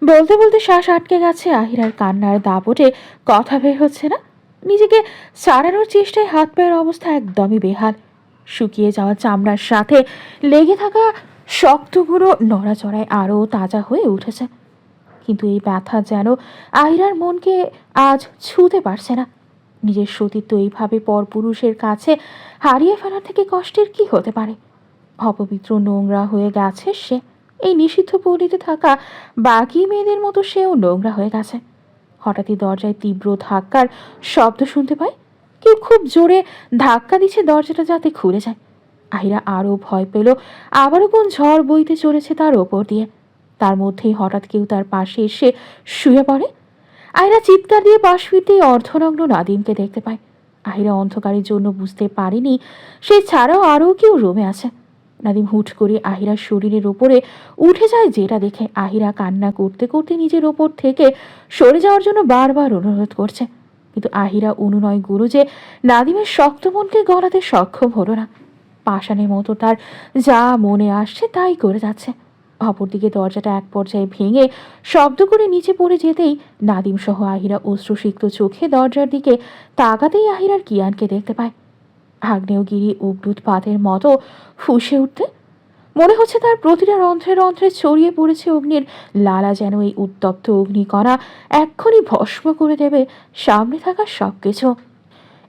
বলতে বলতে শ্বাস আটকে গেছে। আহিরার কান্নার দাপটে কথা বের হচ্ছে না। নিজেকে সারানোর চেষ্টায় হাত পায়ের অবস্থা একদমই বেহাল। শুকিয়ে যাওয়া চামড়ার সাথে লেগে থাকা শক্তগুলো নড়াচড়ায় আরও তাজা হয়ে উঠেছে। কিন্তু এই ব্যথা যেন আহিরার মনকে আজ ছুঁতে পারছে না। নিজের সতীত্ব এইভাবে পরপুরুষের কাছে হারিয়ে ফেলার থেকে কষ্টের কি হতে পারে। অপবিত্র নোংরা হয়ে গেছে সে। এই নিষিদ্ধ পল্লীতে থাকা বাকি মেয়েদের মতো সেও নোংরা হয়ে গেছে। হঠাৎই দরজায় তীব্র ধাক্কার শব্দ শুনতে পায়। কেউ খুব জোরে ধাক্কা দিচ্ছে দরজাটা যাতে খুলে যায়। আহিরা আরও ভয় পেল। আবারও কোন ঝড় বইতে চলেছে তার ওপর দিয়ে। তার মধ্যেই হঠাৎ কেউ তার পাশে এসে শুয়ে পড়ে। আহিরা চিৎকার দিয়ে পাশ ফিরতেই অর্ধনগ্ন নাদিমকে দেখতে পায়। আহিরা অন্ধকারের জন্য বুঝতে পারেনি সে ছাড়াও আরও কেউ রুমে আছে। নাদিম হুট করে আহিরার শরীরের ওপরে উঠে যায়, যেটা দেখে আহিরা কান্না করতে করতে নিজের ওপর থেকে সরে যাওয়ার জন্য বারবার অনুরোধ করছে। কিন্তু আহিরা অনুনয় গুরু যে নাদিমের শক্ত মনকে গলাতে সক্ষম হলো না। পাষাণের মতো তার যা মনে আসছে তাই করে যাচ্ছে। অপরদিকে দরজাটা এক পর্যায়ে ভেঙে শব্দ করে নিচে পড়ে যেতেই নাদিম সহ আহিরা অশ্রুসিক্ত চোখে দরজার দিকে তাকাতেই আহিরার কিয়ানকে দেখতে পায়। আগ্নেয়গিরি অগ্নুৎপাতের মতো ফুঁসে উঠতে মনে হচ্ছে তার প্রতিটা রন্ধ্রে রন্ধ্রে ছড়িয়ে পড়েছে অগ্নির লালা, যেন এই উত্তপ্ত অগ্নিকণা এক্ষুনি ভস্ম করে দেবে সামনে থাকা সব কিছু।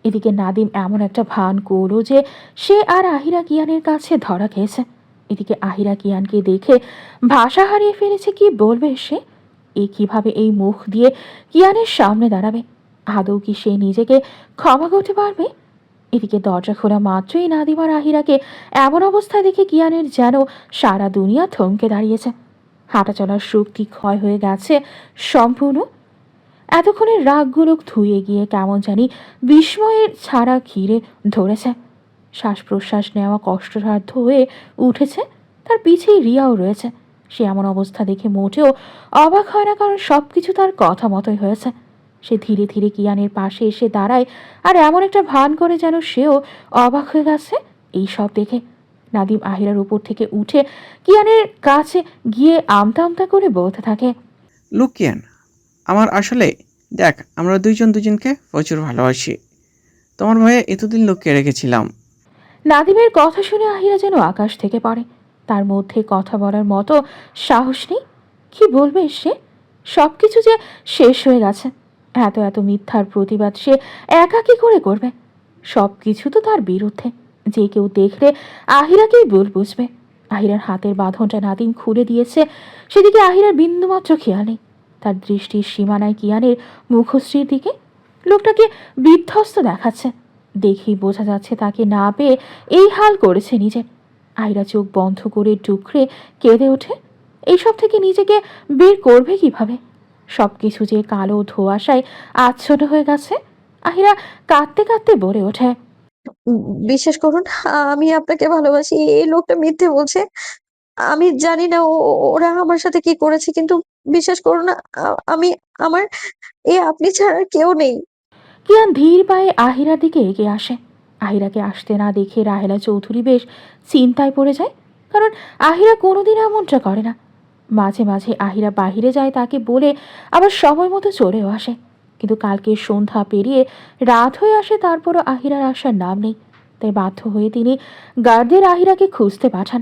এদিকে নাদিম এমন একটা ভান করলো যে সে আর আহিরা কিয়ানের কাছে ধরা খেয়েছে। এদিকে আহিরা কিয়ানকে দেখে ভাষা হারিয়ে ফেলেছে। কি বলবে সে? কিভাবে এই মুখ দিয়ে কিয়ানের সামনে দাঁড়াবে? আদৌ কি সে নিজেকে ক্ষমা করতে পারবে? এদিকে দরজা খোলা মাত্রই নাদিম আর আহিরাকে এমন অবস্থায় দেখে কিয়ানের যেন সারা দুনিয়া থমকে দাঁড়িয়েছে। হাঁটা চলার শক্তি ক্ষয় হয়ে গেছে সম্পূর্ণ। এতক্ষণের রাগগুলো ধুয়ে গিয়ে কেমন জানি বিস্ময়ের ছাড়া ঘিরে ধরেছে। শ্বাস প্রশ্বাস নেওয়া কষ্টসাধ্য হয়ে উঠেছে। তার পিছেই রিয়াও রয়েছে। সে এমন অবস্থা দেখে মোটেও অবাক হয় না, কারণ সব কিছু তার কথা মতোই হয়েছে। সে ধীরে ধীরে কিয়ানের পাশে এসে দাঁড়ায় আর এমন একটা ভান করে যেন সেও অবাক হয়ে গেছে এই সব দেখে। নাদিম আহিরার উপর থেকে উঠে কিয়ানের কাছে গিয়ে আমতা আমতা করে বলতে থাকে, লুকিয়ান, আমার আসলে দেখ, আমরা দুইজন দুজনকে প্রচুর ভালোবাসি। তোমার ভয়ে এতদিন লুকিয়ে রেখেছিলাম। নাদিমের কথা শুনে আহিরা যেন আকাশ থেকে পড়ে। তার মধ্যে কথা বলার মতো সাহস নেই। কি বলবে সে? সব কিছু যে শেষ হয়ে গেছে। এত এত মিথ্যার প্রতিবাদ সে একা কি করে করবে? সব কিছু তো তার বিরুদ্ধে। যে কেউ দেখলে আহিরাকেই ভুল বুঝবে। আহিরার হাতের বাঁধনটা নাদিম খুলে দিয়েছে, সেদিকে আহিরার বিন্দুমাত্র খেয়াল নেই। তার দৃষ্টির সীমানায় কিয়ানের মুখশ্রীর দিকে। লোকটাকে বিধ্বস্ত দেখাচ্ছে। দেখেই বোঝা যাচ্ছে তাকে না পেয়ে এই হাল করেছে নিজের। আয়রা চোখ বন্ধ করে ডুকরে কেঁদে ওঠে। এইসব থেকে নিজেকে বের করবে কিভাবে? সব কিছু যে কালো ধোঁয়াশায় আচ্ছন্ন হয়ে গেছে। আহিরা কাঁদতে কাঁদতে বলে ওঠে, উম বিশ্বাস করুন, আমি আপনাকে ভালোবাসি। এই লোকটা মিথ্যে বলছে। আমি জানি না ওরা আমার সাথে কি করেছে, কিন্তু বিশ্বাস করুন, আমি আমার আপনি ছাড়া আর কেউ নেই। কিয়ান ধীর পায়ে আহিরার দিকে এগিয়ে আসে। আহিরাকে আসতে না দেখে রাহেলা চৌধুরী বেশ চিন্তায় পড়ে যায়, কারণ আহিরা কোনোদিন এমনটা করে না। মাঝে মাঝে আহিরা বাহিরে যায় তাকে বলে, আবার সময় মতো চলেও আসে। কিন্তু কালকে সন্ধ্যা পেরিয়ে রাত হয়ে আসে, তারপরও আহিরার আসার নাম নেই। তাই বাধ্য হয়ে তিনি গার্ডদের আহিরাকে খুঁজতে পাঠান।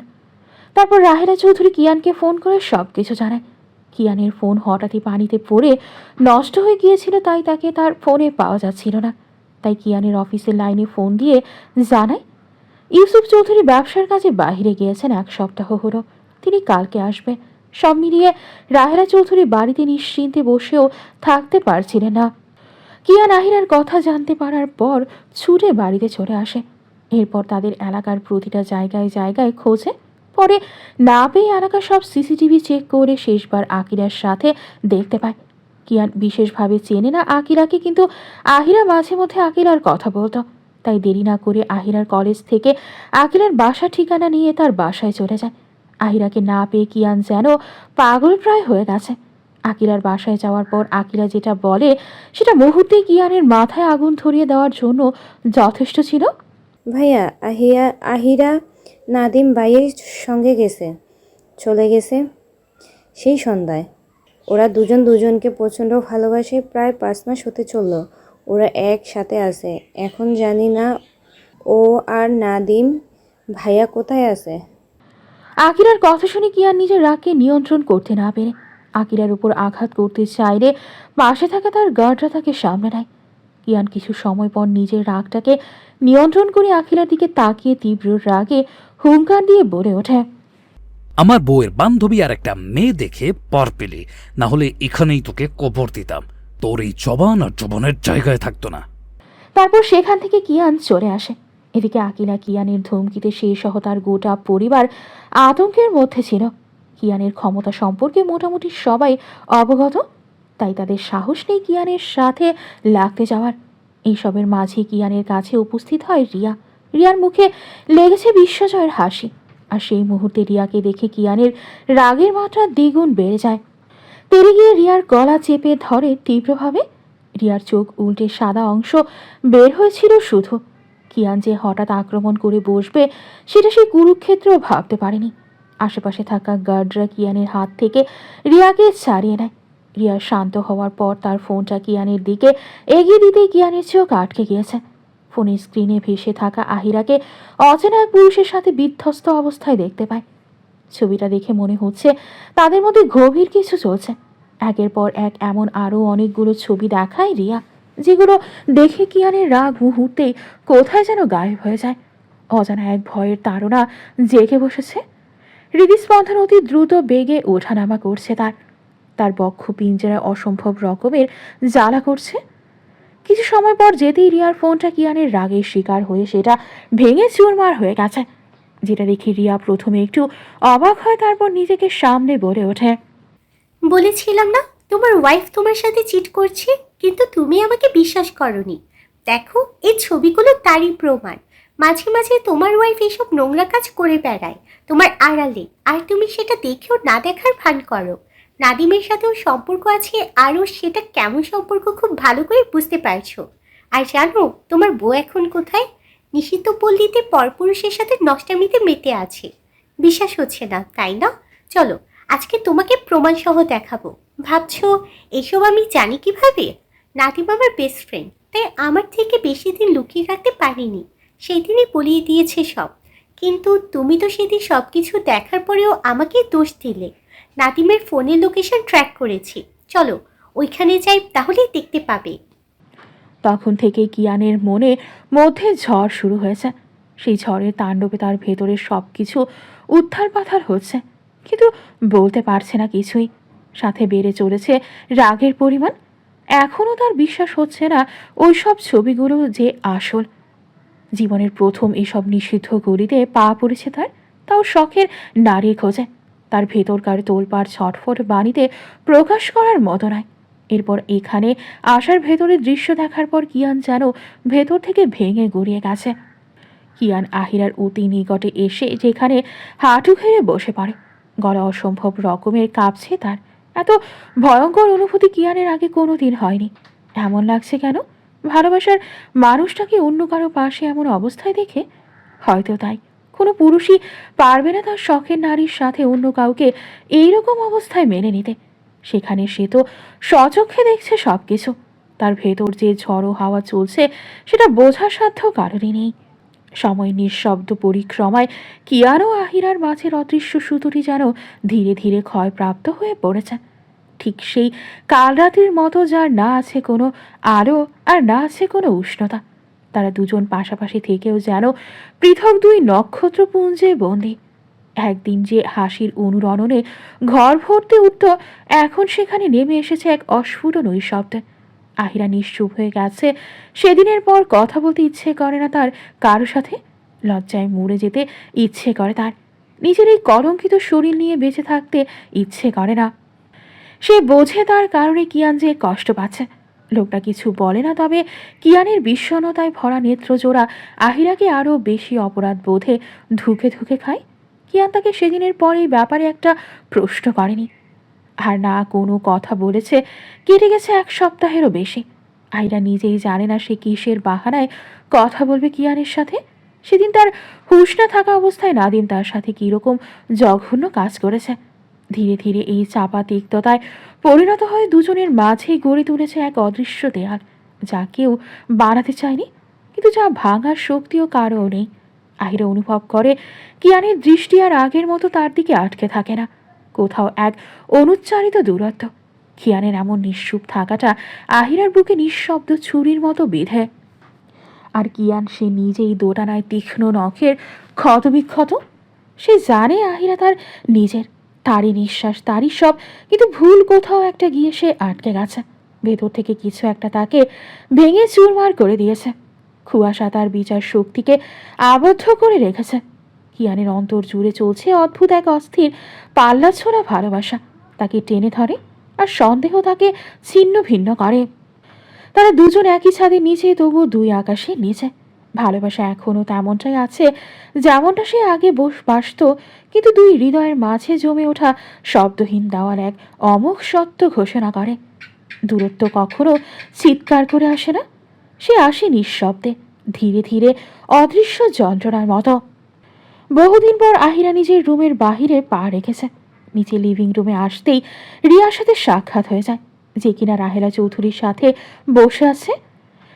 তারপর রাহেলা চৌধুরী কিয়ানকে ফোন করে সব কিছু জানায়। কিয়ানের ফোন হঠাৎই পানিতে পড়ে নষ্ট হয়ে গিয়েছিল, তাই তাকে তার ফোনে পাওয়া যাচ্ছিল না। তাই কিয়ানের অফিসের লাইনে ফোন দিয়ে জানায় ইউসুফ চৌধুরী ব্যবসার কাজে বাহিরে গিয়েছেন, 1 সপ্তাহ হলো। তিনি কালকে আসবে। সব মিলিয়ে রাহেলা চৌধুরী বাড়িতে নিশ্চিন্তে বসেও থাকতে পারছিলেন না। কিয়ান আহিরার কথা জানতে পারার পর ছুটে বাড়িতে চলে আসে। এরপর তাদের এলাকার প্রতিটা জায়গায় জায়গায় খোঁজে। পরে না পেয়ে এলাকার সব সিসিটিভি চেক করে শেষবার আকিরার সাথে দেখতে পায়। কিয়ান বিশেষভাবে চেনে না আকিরাকে, কিন্তু আহিরা মাঝে মধ্যে আকিরার কথা বলতো। তাই দেরি না করে আহিরার কলেজ থেকে আকিরার বাসা ঠিকানা নিয়ে তার বাসায় চলে যায়। আহিরাকে না পেয়ে কিয়ান যেন পাগল প্রায় হয়ে গেছে। আকিরার বাসায় যাওয়ার পর আকিরা যেটা বলে সেটা মুহূর্তে কিয়ানের মাথায় আগুন ধরিয়ে দেওয়ার জন্য যথেষ্ট ছিল। ভাইয়া, আহিরা নাদিম ভাইয়ের সঙ্গে গেছে, চলে গেছে সেই সন্ধ্যায়। ওরা দুজন দুজনকে প্রচণ্ড ভালোবাসে, প্রায় 5 মাস হতে চললো ওরা একসাথে আছে। এখন জানি না ও আর নাদিম ভাইয়া কোথায় আছে। আকিরার কথা শুনে কিয়ান নিজের রাগকে নিয়ন্ত্রণ করতে না পেরে আকিরার উপর আঘাত করতে চাইলে পাশে থাকা তার গার্ডরা তাকে সামনে নেয়। কিয়ান কিছু সময় পর নিজের রাগটাকে নিয়ন্ত্রণ করে আকিরার দিকে তাকিয়ে তীব্র রাগে হুঙ্কার দিয়ে বলে ওঠে, আমার বউয়ের বান্ধবী আর একটা মেয়ে দেখে পর পেলি, না হলে এখানেই তোকে কবর দিতাম। তোর এই জবান আর জবানের জায়গায় থাকতো না। তারপর সেখান থেকে কিয়ান চলে আসে। এদিকে আকিলা কিয়ানের ধমকিতে সে সহ তার গোটা পরিবার আতঙ্কের মধ্যে ছিল। কিয়ানের ক্ষমতা সম্পর্কে মোটামুটি সবাই অবগত, তাই তাদের সাহস নেই কিয়ানের সাথে লাগতে যাওয়ার। এইসবের মাঝে কিয়ানের কাছে উপস্থিত হয় রিয়া। রিয়ার মুখে লেগেছে বিশ্বজয়ের হাসি, আর সেই মুহূর্তে রিয়াকে দেখে কিয়ানের রাগের মাত্রা দ্বিগুণ বেড়ে যায়। তেড়ে গিয়ে রিয়ার গলা চেপে ধরে তীব্রভাবে। রিয়ার চোখ উল্টে সাদা অংশ বের হয়েছিল শুধু। কিয়ান যে হঠাৎ আক্রমণ করে বসবে সেটা সে কুরুক্ষেত্রেও ভাবতে পারেনি। আশেপাশে থাকা গার্ডরা কিয়ানের হাত থেকে রিয়াকে ছাড়িয়ে নেয়। রিয়া শান্ত হওয়ার পর তার ফোনটা কিয়ানের দিকে এগিয়ে দিতেই কিয়ানের চোখ আটকে গিয়েছে। ফোনের স্ক্রিনে ভেসে থাকা আহিরাকে অচেনা এক পুরুষের সাথে বিধ্বস্ত অবস্থায় দেখতে পায়। ছবিটা দেখে মনে হচ্ছে তাদের মধ্যে গভীর কিছু চলছে। একের পর এক এমন আরও অনেকগুলো ছবি দেখায় রিয়া, যেগুলো দেখে কিয়ানের রাগ মুহূর্তেই কোথায় যেন গায়েব হয়ে যায়। অজানা এক ভয়ের তাড়না জেগে বসেছে। হৃদস্পন্দন অতি দ্রুত বেগে ওঠানামা করছে তার। তার বক্ষ পিঞ্জরায় অসম্ভব রকমের জ্বালা করছে। কিছু সময় পর যেতেই রিয়ার ফোনটা কিয়ানের রাগের শিকার হয়ে সেটা ভেঙে চুরমার হয়ে গেছে, যেটা দেখে রিয়া প্রথমে একটু অবাক হয়, তারপর নিজেকে সামনে বলে ওঠে, বলেছিলাম না তোমার ওয়াইফ তোমার সাথে চিট করছে, কিন্তু তুমি আমাকে বিশ্বাস করনি। দেখো এই ছবিগুলো তারই প্রমাণ। মাঝে মাঝে তোমার ওয়াইফ এসব নোংরা কাজ করে বেড়ায় তোমার আড়ালে, আর তুমি সেটা দেখেও না দেখার ভান করো। নাদিমের সাথেও সম্পর্ক আছে, আরও সেটা কেমন সম্পর্ক খুব ভালো করে বুঝতে পারছো। আর জানো তোমার বউ এখন কোথায়? নিষিদ্ধ পল্লীতে পরপুরুষের সাথে নষ্টামিতে মেতে আছে। বিশ্বাস হচ্ছে না তাই না? চলো আজকে তোমাকে প্রমাণ সহ দেখাবো। ভাবছো এসব আমি জানি কিভাবে? নাদিম আমার বেস্ট ফ্রেন্ড, তাই আমার থেকে বেশি দিন লুকিয়ে রাখতে পারিনি। সেই দিনই বলিয়ে দিয়েছে সব। কিন্তু তুমি তো সেদিন সব কিছু দেখার পরেও আমাকে দোষ দিলে। নাদিমের ফোনের লোকেশন ট্র্যাক করেছি, চলো ওইখানে যাই, তাহলেই দেখতে পাবে। তখন থেকে কিয়ানের মনে মধ্যে ঝড় শুরু হয়েছে। সেই ঝড়ের তাণ্ডবে তার ভেতরের সব কিছু উত্থাল পাথাল হচ্ছে, কিন্তু বলতে পারছে না কিছুই। সাথে বেড়ে চলেছে রাগের পরিমাণ। এখনও তার বিশ্বাস হচ্ছে না ওই সব ছবিগুলো যে আসল। জীবনের প্রথম এসব নিষিদ্ধ গলিতে পা পড়েছে তার, তাও শখের নারীর খোঁজে। তার ভেতরকার তোলপাড় ছটফট বাণীতে প্রকাশ করার মতো নয়। এরপর এখানে আসার ভেতরের দৃশ্য দেখার পর কিয়ান যেন ভেতর থেকে ভেঙে গড়িয়ে গেছে। কিয়ান আহিরার অতি নিকটে এসে যেখানে হাঁটু ঘেরে বসে পড়ে। গলা অসম্ভব রকমের কাঁপছে তার। এত ভয়ঙ্কর অনুভূতি কিয়ানের আগে কোনো দিন হয়নি। এমন লাগছে কেন? ভালোবাসার মানুষটাকে অন্য কারো পাশে এমন অবস্থায় দেখে? হয়তো তাই। কোনো পুরুষই পারবে না তার শখের নারীর সাথে অন্য কাউকে এইরকম অবস্থায় মেনে নিতে। সেখানে সে তো স্বচক্ষে দেখছে সব কিছু। তার ভেতর যে ঝড়ো হাওয়া চলছে সেটা বোঝার সাধ্য কারণই নেই। সময় নিঃশব্দ পরিক্রমায় কিয়ান ও আহিরার মাঝের অদৃশ্য সুতোটি যেন ধীরে ধীরে ক্ষয়প্রাপ্ত হয়ে পড়েছে। ঠিক সেই কাল রাতের মতো, যার না আছে কোনো আলো আর না আছে কোনো উষ্ণতা। তারা দুজন পাশাপাশি থেকেও যেন পৃথক দুই নক্ষত্রপুঞ্জে বন্দী। একদিন যে হাসির অনুরণনে ঘর ভর্তি উঠত, এখন সেখানে নেমে এসেছে এক অস্ফুট নৈশব্দে। আহিরা নিশ্চুপ হয়ে গেছে। সেদিনের পর কথা বলতে ইচ্ছে করে না তার কারো সাথে। লজ্জায় মরে যেতে ইচ্ছে করে তার। নিজের এই কলঙ্কিত শরীর নিয়ে বেঁচে থাকতে ইচ্ছে করে না। সে বোঝে তার কারণে কিয়ান যে কষ্ট পাচ্ছে। লোকটা কিছু বলে না, তবে কিয়ানের বিষণ্ণতায় ভরা নেত্রজোড়া আহিরাকে আরও বেশি অপরাধ বোধে ধুকে ধুকে খায়। কিয়ান তাকে সেদিনের পর এই ব্যাপারে একটা প্রশ্ন করেনি, আর না কোনো কথা বলেছে। কেটে গেছে 1 সপ্তাহেরও বেশি। আহিরা নিজেই জানে না সে কিসের বাহানায় কথা বলবে কিয়ানের সাথে। সেদিন তার হুঁশ না থাকা অবস্থায় নাদিম তার সাথে কীরকম জঘন্য কাজ করেছে। ধীরে ধীরে এই চাপা তিক্ততায় পরিণত হয়ে দুজনের মাঝেই গড়ে তুলেছে এক অদৃশ্য দেয়াল, যা কেউ বাড়াতে চায়নি, কিন্তু যা ভাঙার শক্তিও কারও নেই। আহিরা অনুভব করে কিয়ানের দৃষ্টি আর আগের মতো তার দিকে আটকে থাকে না। কোথাও এক অনুচ্চারিত দূরত্ব। কিয়ানের এমন নিঃসুপ থাকাটা আহিরার বুকে নিঃশব্দ ছুরির মতো বেঁধে। আর কিয়ান সে নিজেই দোটানায় তীক্ষ্ণ নখের ক্ষতবিক্ষত। সে জানে আহিরা তার নিজের, তারই নিঃশ্বাস, তারই সব, কিন্তু ভুল কোথাও একটা গিয়ে সে আটকে গেছে। ভেতর থেকে কিছু একটা তাকে ভেঙে চুরমার করে দিয়েছে। কুয়াশা তার বিচার শক্তিকে আবদ্ধ করে রেখেছে। কিয়ানের অন্তর জুড়ে চলছে অদ্ভুত এক অস্থির পাল্লা ছোড়া ভালোবাসা। তাকে টেনে ধরে আর সন্দেহ তাকে ছিন্ন ভিন্ন করে। তারা দুজন একই ছাদের নিচে, তবু দুই আকাশের নিচে। ভালোবাসা এখনো তেমনটাই আছে যেমনটা সে আগে বাসত, কিন্তু দুই হৃদয়ের মাঝে জমে ওঠা শব্দহীন দেওয়াল এক অমোঘ সত্য ঘোষণা করে। দূরত্ব কখনো চিৎকার করে আসে না, সে আসে নিঃশব্দে, ধীরে ধীরে, অদৃশ্য যন্ত্রণার মতো। বহুদিন পর আহিরা নিজের রুমের বাহিরে পা রেখেছে। নিচে লিভিং রুমে আসতেই রিয়ার সাথে সাক্ষাৎ হয়ে যায়, যে কিনা রাহেলা চৌধুরীর সাথে বসে আছে।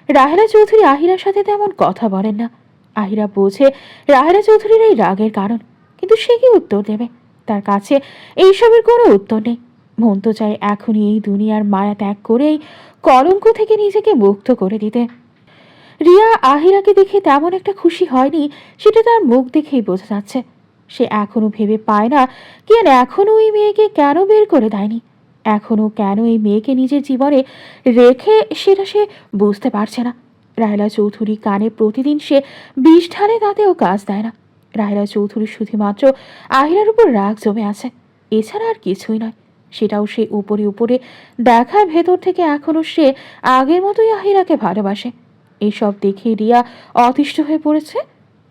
রাহেলা চৌধুরী আহিরার সাথে তেমন কথা বলেন না। আহিরা বোঝে রাহেলা চৌধুরীর এই রাগের কারণ, কিন্তু সে কি উত্তর দেবে? তার কাছে এইসবের কোনো উত্তর নেই। মন তো চায় এখনই এই দুনিয়ার মায়া ত্যাগ করে এই কলঙ্ক থেকে নিজেকে মুক্ত করে দিতে। রিয়া আহিরাকে দেখে তেমন একটা খুশি হয়নি, সেটা তার মুখ দেখেই বোঝা যাচ্ছে। সে এখনো ভেবে পায় না কেন এখনো ওই মেয়েকে কেন বের করে দেয়নি, এখনো কেন এই মেয়েকে নিজের জীবনে রেখে, সেটা সে বুঝতে পারছে না। রাহেলা চৌধুরী কানে প্রতিদিন সে বিষ ঢালে, তাতেও কাজ দেয় না। রাহেলা চৌধুরী শুধুমাত্র আহিরার উপর রাগ জমে আছে, এছাড়া আর কিছুই নয়। সেটাও সে উপরে উপরে দেখার, ভেতর থেকে এখনো সে আগের মতোই আহিরাকে ভালোবাসে। এইসব দেখে রিয়া অতিষ্ঠ হয়ে পড়েছে।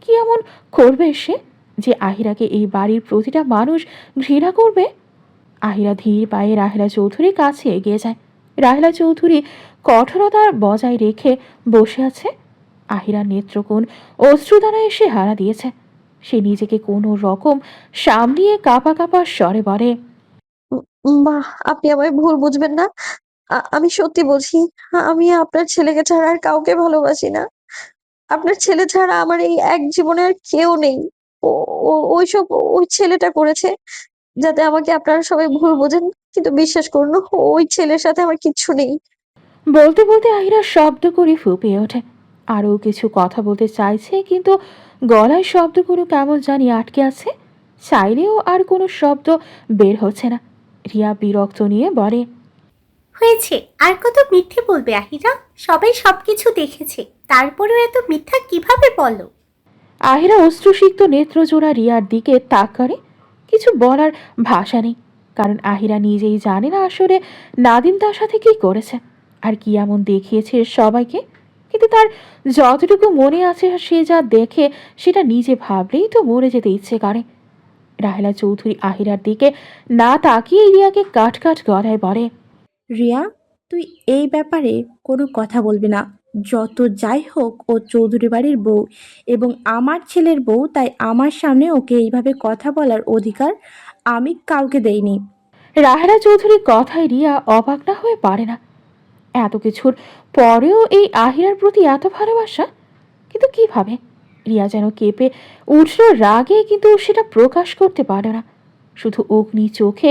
কি এমন করবে সে যে আহিরাকে এই বাড়ির প্রতিটা মানুষ ঘৃণা করবে? আহিরা ধীর পায়ে রাহেলা চৌধুরীর কাছে এগিয়ে যায়। রাহেলা চৌধুরী কঠোরতার বজায় রেখে বসে আছে। আহিরার নেত্রকোণ অশ্রুদানা এসে হারা দিয়েছে। সে নিজেকে কোনো রকম সামলিয়ে কাঁপা কাঁপা স্বরে বলে, মা, আপনি আমায় ভুল বুঝবেন না। আমি সত্যি বলছি, আমি আপনার ছেলেকে ছাড়া আর কাউকে ভালোবাসি না। আপনার ছেলে ছাড়া আমার এই এক জীবনে আর কেউ নেই। ওইসব ওই ছেলেটা করেছে যাতে আমাকে আপনারা সবাই ভুল বোঝেন, কিন্তু বিশ্বাস করুন, ওই ছেলের সাথে আমার কিচ্ছু নেই। বলতে বলতে আহিরা শব্দ করে ফুঁপিয়ে ওঠে। আরও কিছু কথা বলতে চাইছে, কিন্তু গলায় শব্দগুলো কেমন জানি আটকে আছে। চাইলেও আর কোনো শব্দ বের হচ্ছে না। রিয়া বিরক্ত নিয়ে বলে, হয়েছে, আর কত মিথ্যে বলবে আহিরা? সবাই সবকিছু দেখেছে, তারপরেও এত মিথ্যা কিভাবে বলো? আহিরা অশ্রুসিক্ত নেত্রজোড়া রিয়ার দিকে তাক করে। কিছু বলার ভাষা নেই, কারণ আহিরা নিজেই জানে না আসলে নাদিম তার সাথে কি করেছে আর কি এমন দেখিয়েছে সবাইকে। কিন্তু তার যতটুকু মনে আছে, সে যা দেখে সেটা নিজে ভাবলেই তো মরে যেতে ইচ্ছে করে। রাহেলা চৌধুরী আহিরার দিকে না তাকিয়ে রিয়াকে কাট কাট গলায় বলে, রিয়া, তুই এই ব্যাপারে কোনো কথা বলবি না। যত যাই হোক, ও চৌধুরী বাড়ির বউ এবং আমার ছেলের বউ, তাই আমার সামনে ওকে এইভাবে কথা বলার অধিকার আমি কাউকে দেইনি। রাহেলা চৌধুরীর কথায় রিয়া অবাক না হয়ে পারে না। এত কিছুর পরেও এই আহিরার প্রতি এত ভালোবাসা, কিন্তু কিভাবে? রিয়া যেন কেঁপে উঠল রাগে, কিন্তু সেটা প্রকাশ করতে পারে না। শুধু অগ্নি চোখে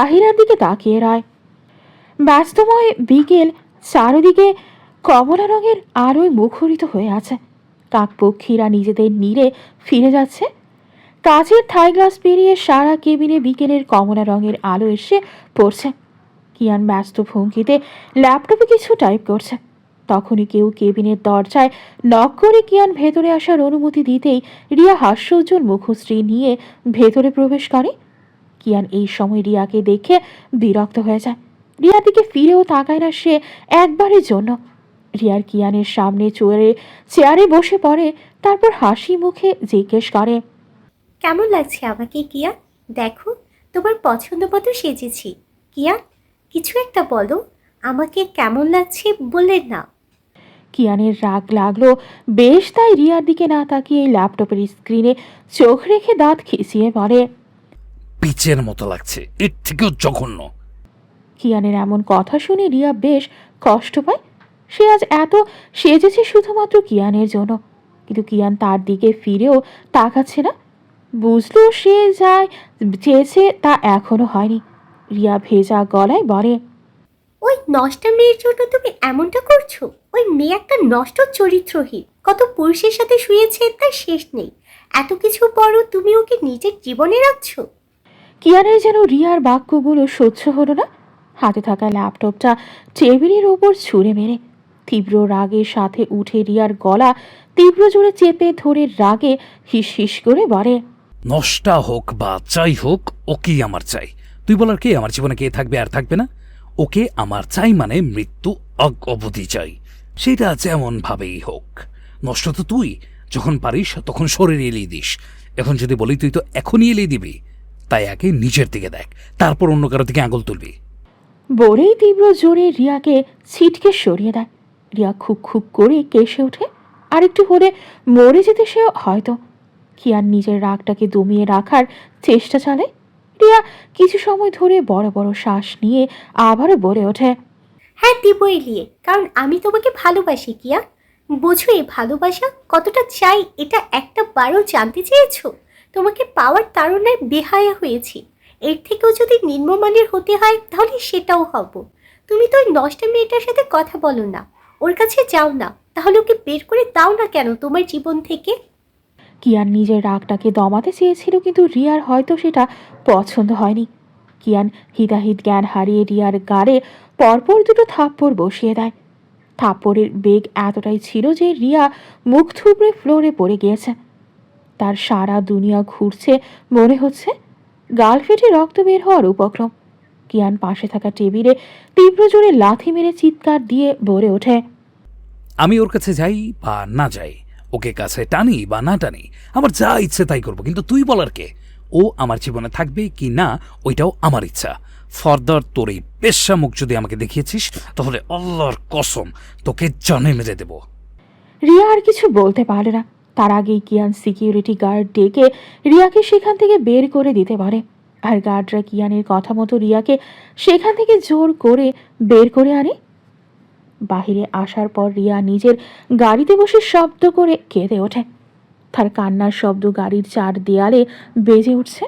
আহিরার দিকে তাকিয়ে রয়। ব্যস্তময় বিকেল, চারিদিকে কমলা রঙের আলোয় মুখরিত হয়ে আছে। কাকপক্ষীরা নিজেদের নীড়ে ফিরে যাচ্ছে। কাচের থাই গ্লাস পেরিয়ে সারা কেবিনে বিকেলের কমলা রঙের আলো এসে পড়ছে। কিয়ান ব্যস্ত ভঙ্গিতে ল্যাপটপে কিছু টাইপ করছে। তখনই কেউ কেবিনের দরজায় নক করে কিয়ান ভেতরে আসার অনুমতি দিতেই রিয়া হাস্যোজ্জ্বল মুখশ্রী নিয়ে ভেতরে প্রবেশ করে। কিয়ান এই সময় রিয়াকে দেখে বিরক্ত হয়ে যায়। রিয়ার দিকে ফিরেও তাকায় না সে একবারের জন্য। রিয়ার কিয়ানের সামনে চেয়ারে বসে পড়ে, তারপর হাসি মুখে জিজ্ঞেস করে, কেমন লাগছে আমাকে কিয়ান? দেখো, তোমার পছন্দ মতো সেজেছি। কিয়ান, কিছু একটা বলো, আমাকে কেমন লাগছে বললেন না? কিয়ানের রাগ লাগলো বেশ, তাই রিয়ার দিকে না তাকিয়ে ল্যাপটপের স্ক্রিনে চোখ রেখে দাঁত খিঁচিয়ে বলে, পিচের মতো লাগছে, এর থেকেও জঘন্য। কিয়ানের এমন কথা শুনে রিয়া বেশ কষ্ট পায়। সে আজ এত সেজেছে শুধুমাত্র কিয়ানের জন্য, কিন্তু কিয়ান তার দিকে ফিরেও তাকাচ্ছে না। বুঝলো সে যা চেয়েছে তা এখনো হয়নি। রিয়া ভেজা গলায় বলে, ওই নষ্টা মেয়ের জন্য তুমি এমনটা করছো? ওই মেয়ে একটা নষ্ট চরিত্রহীন, কত পুরুষের সাথে শুয়েছে তার শেষ নেই। এত কিছু পরও তুমি ওকে নিজের জীবনে রাখছো? কিয়ানের যেন রিয়ার বাক্যগুলো সহ্য হলো না। হাতে থাকা ল্যাপটপটা টেবিলের ওপর ছুঁড়ে মেরে তীব্র রাগের সাথে উঠে রিয়ার গলা তীব্র জোরে চেপে ধরে রাগে হিস হিস করে বলে, নষ্টা হোক বা চাই হোক, ওকেই আমার চাই। তুই বলার কে আমার জীবনে কে থাকবে আর থাকবে না? ওকে আমার চাই মানে মৃত্যু অবধি চাই, সেটা যেমন ভাবেই হোক। নষ্ট তো তুই, যখন পারিস তখন শরীর এলিয়ে দিস। এখন যদি বলি তুই তো এখনই এলিয়ে দিবি, তাই আগে নিজের দিকে দেখ, তারপর অন্য কারো দিকে আঙুল তুলবি। বলেই তীব্র জোরে রিয়াকে ছিটকে সরিয়ে দেয়। রিয়া খুব খুব করে কেসে ওঠে। আরেকটু হলে মরে যেতে সে হয়তো। কিয়ান নিজের রাগটাকে দমিয়ে রাখার চেষ্টা চালায়। রিয়া কিছু সময় ধরে বড় বড় শ্বাস নিয়ে আবারও বলে ওঠে, হ্যাঁ দিব এলিয়ে, কারণ আমি তোমাকে ভালোবাসি কিয়া। বোঝো এই ভালোবাসা কতটা চাই, এটা একটা বারও জানতে চেয়েছো? তোমাকে পাওয়ার তাড়নায় বেহায়া হয়েছি। এর থেকেও যদি নিম্নমানের হতে হয় তাহলে সেটাও হব। তুমি তো ওই নষ্টা মেয়েটার সাথে কথা বলো না, ওর কাছে যাও না, তাহলে ওকে বের করে দাও না কেন তোমার জীবন থেকে? কিয়ান নিজের রাগটাকে দমাতে চেয়েছিল, কিন্তু রিয়ার হয়তো সেটা পছন্দ হয়নি। কিয়ান হিতাহিত জ্ঞান হারিয়ে রিয়ার গাড়ে পরপর দুটো থাপ্পড় বসিয়ে দেয়। থাপ্পড়ের বেগ এতটাই ছিল যে রিয়া মুখ থুবড়ে ফ্লোরে পড়ে গিয়েছে। তার সারা দুনিয়া ঘুরছে মনে হচ্ছে। গাল ফেটে রক্ত বের হওয়ার উপক্রম। কিয়ান পাশে থাকা টেবিলে তীব্র জোরে লাথি মেরে চিৎকার দিয়ে বলে ওঠে, আমি ওর কাছে যাই বা না যাই, ওকে কাছে টানি বা না টানি, আমার যা ইচ্ছে তাই করবো, কিন্তু তুই বলার কে? ও আমার জীবনে থাকবে কি না ওইটাও আমার ইচ্ছা। ফর্দার তোর এই পেশা মুখ যদি আমাকে দেখিয়েছিস তাহলে আল্লাহর কসম তোকে জানে মেরে দেব। রিয়া আর কিছু বলতে পারে না। তার আগেই কিয়ান সিকিউরিটি গার্ড ডেকে রিয়াকে সেখান থেকে বের করে দিতে পারে। আর গার্ডরা কিয়ানের কথা মতো রিয়াকে সেখান থেকে জোর করে বের করে আনে। বাহিরে আসার পর রিয়া নিজের গাড়িতে বসে শব্দ করে কেঁদে ওঠে। তার কান্নার শব্দ গাড়ির চার দেয়ালে বেজে উঠছে।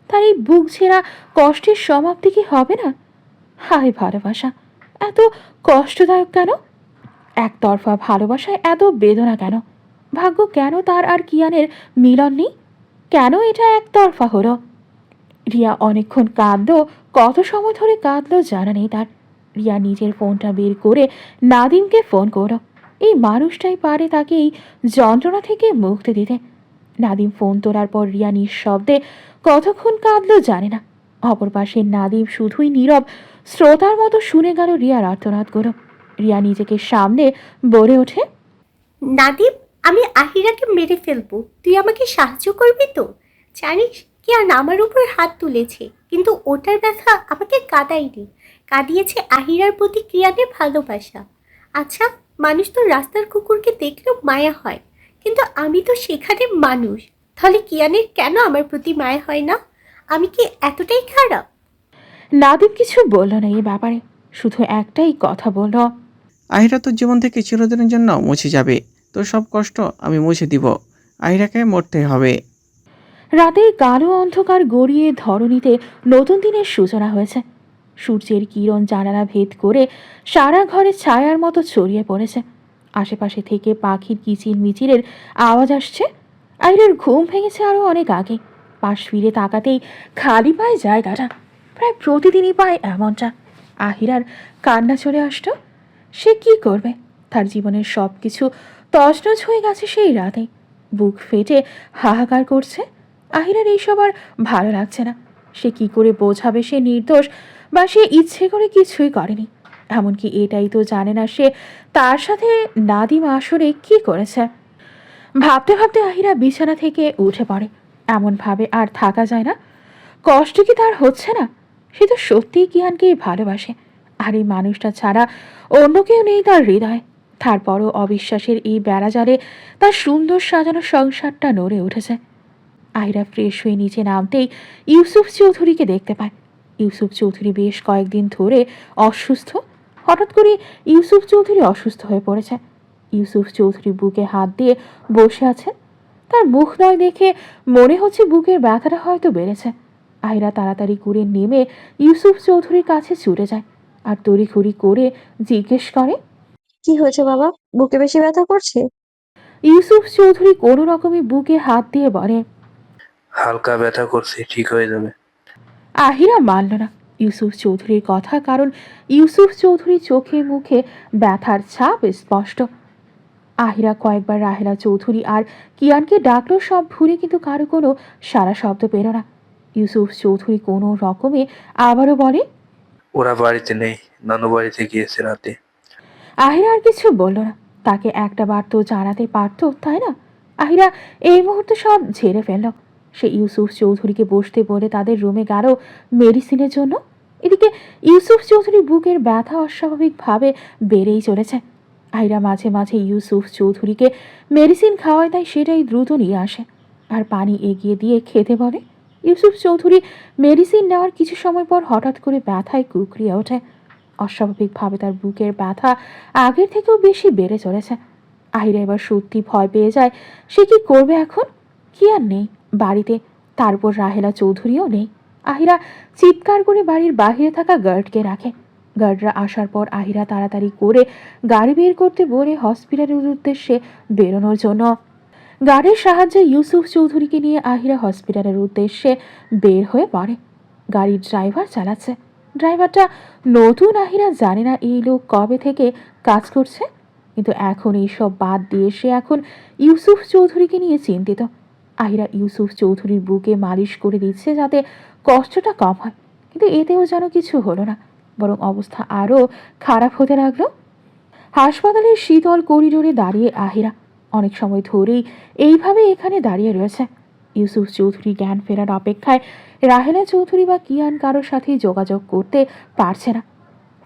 তার এই বুক ছেঁড়া কষ্টের সমাপ্তি কি হবে না? হায় ভালোবাসা এত কষ্টদায়ক কেন? একতরফা ভালোবাসায় এত বেদনা কেন? ভাগ্য কেন তার আর কিয়ানের মিলন নেই? কেন এটা একতরফা হলো? রিয়া অনেকক্ষণ কাঁদলো। কত সময় ধরে কাঁদলো জানা নেই তার। রিয়া নিজের ফোনটা বের করে নাদিমকে ফোন করলো। এই মানুষটাই পারে তাকে এই যন্ত্রণা থেকে মুক্তি দিতে। নাদিম ফোন তোলার পর রিয়া নিঃশব্দে কতক্ষণ কাঁদলো জানে না। অপর পাশে নাদিম শুধুই নীরব শ্রোতার মতো শুনে গেল রিয়ার আর্তনাদগুলো। রিয়া নিজেকে সামনে বলে ওঠে, নাদিম, আমি আহিরাকে মেরে ফেলবো, তুই আমাকে সাহায্য করবি তো? জানিস কিয়ান আমার উপর হাত তুলেছে, কিন্তু ওটার ব্যথা আমাকে কাঁদায়নি, কাঁদিয়েছে আহিরার প্রতি কিয়ানের ভালোবাসা। আচ্ছা, মানুষ তো রাস্তার কুকুরকে দেখলেও মায়া হয়, কিন্তু আমি তো সেখানে মানুষ। তাহলে কিয়ানের কেন আমার প্রতি মায়া হয় না? আমি কি এতটাই খারাপ? নাদিম কিছু বলল না এই ব্যাপারে, শুধু একটাই কথা বলল, আহিরা তোর জীবন থেকে চিরদিনের জন্য মুছে যাবে। তোর সব কষ্ট আমি মুছে দিব। আহিরাকে মরতে হবে। রাতের কালো অন্ধকার গড়িয়ে ধরণীতে নতুন দিনের সূচনা হয়েছে। সূর্যের কিরণ জানালা ভেদ করে সারা ঘরে ছায়ার মতো ছড়িয়ে পড়েছে। আশেপাশে থেকে পাখির কিচির মিচিরের আওয়াজ আসছে। আহিরার ঘুম ভেঙেছে আরও অনেক আগে। পাশ ফিরে তাকাতেই খালি পায় জায়গাটা। প্রায় প্রতিদিনই পায় এমনটা। আহিরার কান্না চলে আসতো। সে কি করবে? তার জীবনের সব কিছু তছনছ হয়ে গেছে সেই রাতে। বুক ফেটে হাহাকার করছে। আহিরার এইসব আর ভালো লাগছে না। সে কি করে বোঝাবে সে নির্দোষ, বা সে ইচ্ছে করে কিছুই করেনি? এমনকি এটাই তো জানে না সে তার সাথে নাদিম আসলে কি করেছে। ভাবতে ভাবতে আহিরা বিছানা থেকে উঠে পড়ে। এমনভাবে আর থাকা যায় না। কষ্ট কি তার হচ্ছে না? সে তো সত্যিই কিয়ানকেই ভালোবাসে। আর এই মানুষটা ছাড়া অন্য কেউ নেই তার হৃদয়। তারপরও অবিশ্বাসের এই বেড়াজালে তার সুন্দর সাজানো সংসারটা নড়ে উঠেছে। আহিরা ফ্রেশ হয়ে নিচে নামতেই ইউসুফ চৌধুরীকে দেখতে পায়। ইউসুফ চৌধুরী বেশ কয়েকদিন ধরে অসুস্থ। হঠাৎ করে ইউসুফ চৌধুরী অসুস্থ হয়ে পড়েছে। ইউসুফ চৌধুরী বুকে হাত দিয়ে বসে আছেন। তার মুখ নয় দেখে মনে হচ্ছে বুকের ব্যথাটা হয়তো বেড়েছে। আহিরা তাড়াতাড়ি করে নেমে ইউসুফ চৌধুরীর কাছে ছুটে যায় আর তড়িঘড়ি করে জিজ্ঞেস করে, কি হয়েছে বাবা? বুকে বেশি ব্যথা করছে? ইউসুফ চৌধুরী কোনো রকমে বুকে হাত দিয়ে বলে, হালকা ব্যথা করছে, ঠিক হয়ে যাবে। আহিরা মানল না ইউসুফ চৌধুরীর কথা, কারণ ইউসুফ চৌধুরীর চোখে মুখে ব্যথার ছাপ স্পষ্ট। আহিরা কয়েকবার রাহেলা চৌধুরী আর কিয়ানকে ডাকলো, সব ভুলে, কিন্তু কারো কোনো সারা শব্দ পেল না। ইউসুফ চৌধুরী কোনো রকমে আবারও বলে, ওরা বাড়িতে নেই, নানু বাড়িতে গিয়েছে রাতে। আহিরা আর কিছু বলল না। তাকে একটা বার তো জানাতে পারতো, তাই না? আহিরা এই মুহূর্তে সব ঝেড়ে ফেলল। সে ইউসুফ চৌধুরীকে বসতে বলে তাদের রুমে গেল মেডিসিনের জন্য। এদিকে ইউসুফ চৌধুরীর বুকের ব্যথা অস্বাভাবিকভাবে বেড়েই চলেছে। আহিরা মাঝে মাঝে ইউসুফ চৌধুরীকে মেডিসিন খাওয়ায়, তাই সেটাই দ্রুত নিয়ে আসে আর পানি এগিয়ে দিয়ে খেতে বলে। ইউসুফ চৌধুরী মেডিসিন নেওয়ার কিছু সময় পর হঠাৎ করে ব্যথায় কুকড়িয়ে ওঠে। অস্বাভাবিকভাবে তার বুকের ব্যথা আগের থেকেও বেশি বেড়ে চলেছে। আহিরা এবার সত্যি ভয় পেয়ে যায়। সে কি করবে এখন? কি আর নেই বাড়িতে, তারপর রাহেলা চৌধুরীও নেই। আহিরা চিৎকার করে বাড়ির বাহিরে থাকা গার্ডকে রাখে। গার্ডরা আসার পর আহিরা তাড়াতাড়ি করে গাড়ি বের করতে বলে হসপিটালের উদ্দেশ্যে বেরোনোর জন্য। গাড়ির সাহায্যে ইউসুফ চৌধুরীকে নিয়ে আহিরা হসপিটালের উদ্দেশ্যে বের হয়ে পড়ে। গাড়ির ড্রাইভার চালাচ্ছে। ড্রাইভারটা নতুন। আহিরা জানে না এই লোক কবে থেকে কাজ করছে, কিন্তু এখন এইসব বাদ দিয়ে সে এখন ইউসুফ চৌধুরীকে নিয়ে চিন্তিত। আহিরা ইউসুফ চৌধুরীর বুকে মালিশ করে দিচ্ছে যাতে কষ্টটা কম হয়, কিন্তু এতেও যেন কিছু হলো না, বরং অবস্থা আরও খারাপ হতে লাগলো। হাসপাতালের শীতল করিডোরে দাঁড়িয়ে আহিরা অনেক সময় ধরেই এইভাবে এখানে দাঁড়িয়ে রয়েছে। ইউসুফ চৌধুরী জ্ঞান ফেরার অপেক্ষায়। রাহেলা চৌধুরী বা কিয়ান কারোর সাথেই যোগাযোগ করতে পারছে না।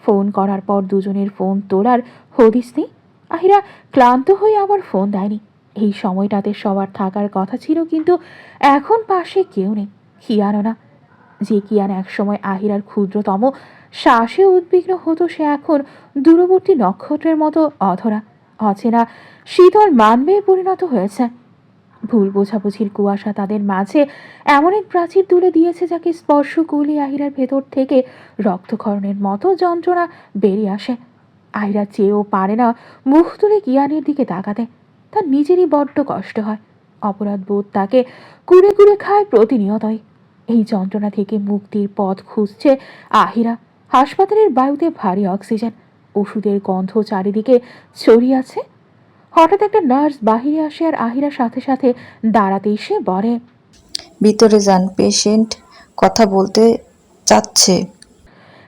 ফোন করার পর দুজনের ফোন তোলার হদিস নেই। আহিরা ক্লান্ত হয়ে আবার ফোন দেয়নি। এই সময়টাতে সবার থাকার কথা ছিল, কিন্তু এখন পাশে কেউ নেই, কিয়ানও না। যে কিয়ান একসময় আহিরার ক্ষুদ্রতম শ্বাসে উদ্বিগ্ন হতো, সে এখন দূরবর্তী নক্ষত্রের মতো অধরা, অচেনা, শীতল মানবে পরিণত হয়েছে। ভুল বোঝাবুঝির কুয়াশা তাদের মাঝে এমন এক প্রাচীর তুলে দিয়েছে, যাকে স্পর্শ করলে আহিরার ভেতর থেকে রক্তক্ষরণের মতো যন্ত্রণা বেরিয়ে আসে। আহিরা চেয়েও পারে না মুখ তুলে কিয়ানের দিকে তাকাতে। তার নিজেরই বড্ড কষ্ট হয়। অপরাধ বোধ তাকে কুড়ে কুড়ে খায় প্রতিনিয়তই। এই যন্ত্রণা থেকে মুক্তির পথ খুঁজছে আহিরা। হাসপাতালের বায়ুতে ভারী অক্সিজেন, ওষুধের গন্ধ চারিদিকে ছড়িয়ে আছে। হঠাৎ একটা নার্স বাহিরে আসে আর আহিরার সাথে সাথে দাঁড়াতে এসে বলে, ভিতরে যান, পেশেন্ট কথা বলতে চাচ্ছে।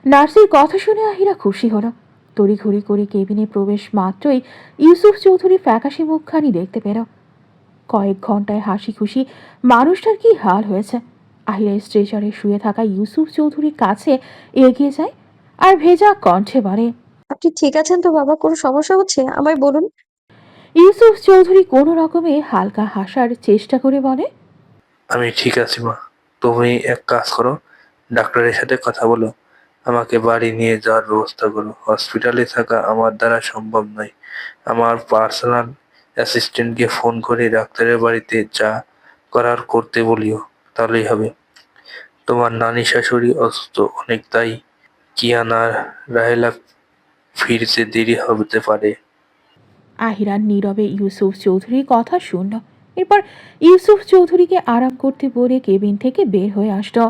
নার্সের কথা শুনে আহিরা খুশি হলো। তড়িঘড়ি করে কেবিনে প্রবেশ মাত্রই ইউসুফ চৌধুরী ফ্যাকাশে মুখখানি দেখতে পেল। কয়েক ঘন্টায় হাসি খুশি মানুষটার কি হাল হয়েছে। আহিরা স্ট্রেচারে শুয়ে থাকা ইউসুফ চৌধুরীর কাছে এগিয়ে যায় আর ভেজা কণ্ঠে বলে, আপনি ঠিক আছেন তো বাবা? কোনো সমস্যা হচ্ছে? আমায় বলুন। ইউসুফ চৌধুরী কোনো রকমে হালকা হাসার চেষ্টা করে বলে, আমি ঠিক আছি মা, তুমি এক কাজ করো, ডাক্তারের সাথে কথা বলো, আমাকে বাড়ি নিয়ে যাওয়ার ব্যবস্থা করো। হসপিটালে থাকা আমার দ্বারা সম্ভব নয়। আমার পার্সোনাল অ্যাসিস্ট্যান্টকে ফোন করে ডাক্তারের বাড়িতে যা করার করতে বলিও, তাহলেই হবে। তোমার নানি শাশুড়ি অসুস্থ অনেক, তাই কিয়ান আর রাহেলা ফিরতে দেরি হতে পারে। আহিরা নীরবে ইউসুফ চৌধুরীর কথা শুনল। এরপর ইউসুফ চৌধুরীকে আরাম করতে বলে কেবিন থেকে বের হয়ে আসলো।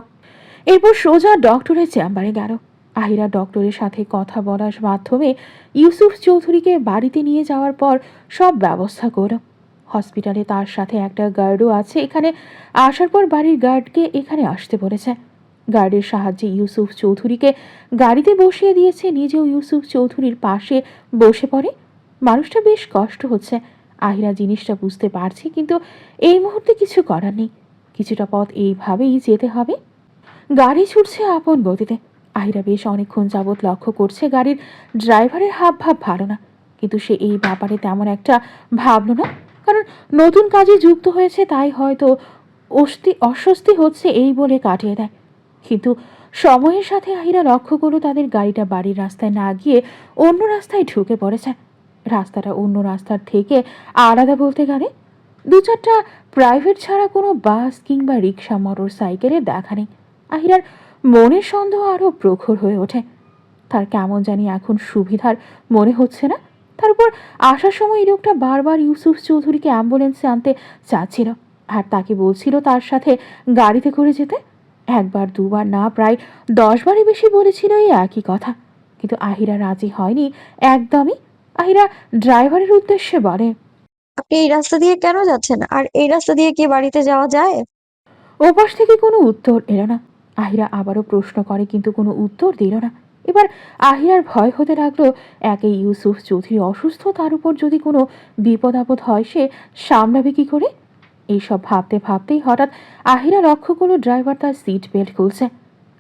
এরপর সোজা ডক্টরের চেম্বারে গেল। আহিরা ডক্টরের সাথে কথা বলার মাধ্যমে ইউসুফ চৌধুরীকে বাড়িতে নিয়ে যাওয়ার পর সব ব্যবস্থা করল। হসপিটালে তার সাথে একটা গার্ডও আছে। এখানে আসার পর বাড়ির গার্ডকে এখানে আসতে বলেছে। গার্ডের সাহায্যে ইউসুফ চৌধুরীকে গাড়িতে বসিয়ে দিয়েছে। নিজেও ইউসুফ চৌধুরীর পাশে বসে পড়ে। মানুষটা বেশ কষ্ট হচ্ছে, আহিরা জিনিসটা বুঝতে পারছে, কিন্তু এই মুহূর্তে কিছু করার নেই। কিছুটা পথ এইভাবেই যেতে হবে। গাড়ি ছুটছে আপন গতিতে। আহিরা বেশ অনেকক্ষণ যাবৎ লক্ষ্য করছে গাড়ির ড্রাইভারের হাব ভাব ভালো না। কিন্তু সে এই ব্যাপারে তেমন একটা ভাবল না, কারণ নতুন কাজে যুক্ত হয়েছে, তাই হয়তো অস্বস্তি হচ্ছে এই বলে কাটিয়ে দেয়। কিন্তু সময়ের সাথে আহিরা লক্ষ্য করলো তাদের গাড়িটা বাড়ির রাস্তায় না গিয়ে অন্য রাস্তায় ঢুকে পড়েছে। রাস্তাটা অন্য রাস্তার থেকে আলাদা বলতে গেলে 2-4টা প্রাইভেট ছাড়া কোনো বাস কিংবা রিক্সা মোটর সাইকেলের দেখা নেই। আহিরার মনের সন্দেহ আরও প্রখর হয়ে ওঠে। তার কেমন জানি এখন সুবিধার মনে হচ্ছে না। তার উপর আসার সময় এই লোকটা বারবার ইউসুফ চৌধুরীকে অ্যাম্বুলেন্সে আনতে চাচ্ছিল, আর তাকে বলছিল তার সাথে গাড়িতে করে যেতে। একবার দুবার না, প্রায় 10 বারই বেশি বলেছিল এই একই কথা, কিন্তু আহিরা রাজি হয়নি একদমই। আহিরা ড্রাইভারের উদ্দেশ্যে বলে, আপনি এই রাস্তা দিয়ে কেন যাচ্ছেন? আর এই রাস্তা দিয়ে কি বাড়িতে যাওয়া যায়? ওপাশ থেকে কোনো উত্তর এলো না। আহিরা আবারও প্রশ্ন করে, কিন্তু কোনো উত্তর দিল না। এবার আহিরার ভয় হতে লাগলো, একে ইউসুফ চৌধুরী অসুস্থ, তার উপর যদি কোনো বিপদ আপদ হয় সে সামলাবে কি করে। এইসব ভাবতে ভাবতেই হঠাৎ আহিরা লক্ষ্য করলো ড্রাইভার তার সিট বেল্ট খুলছে।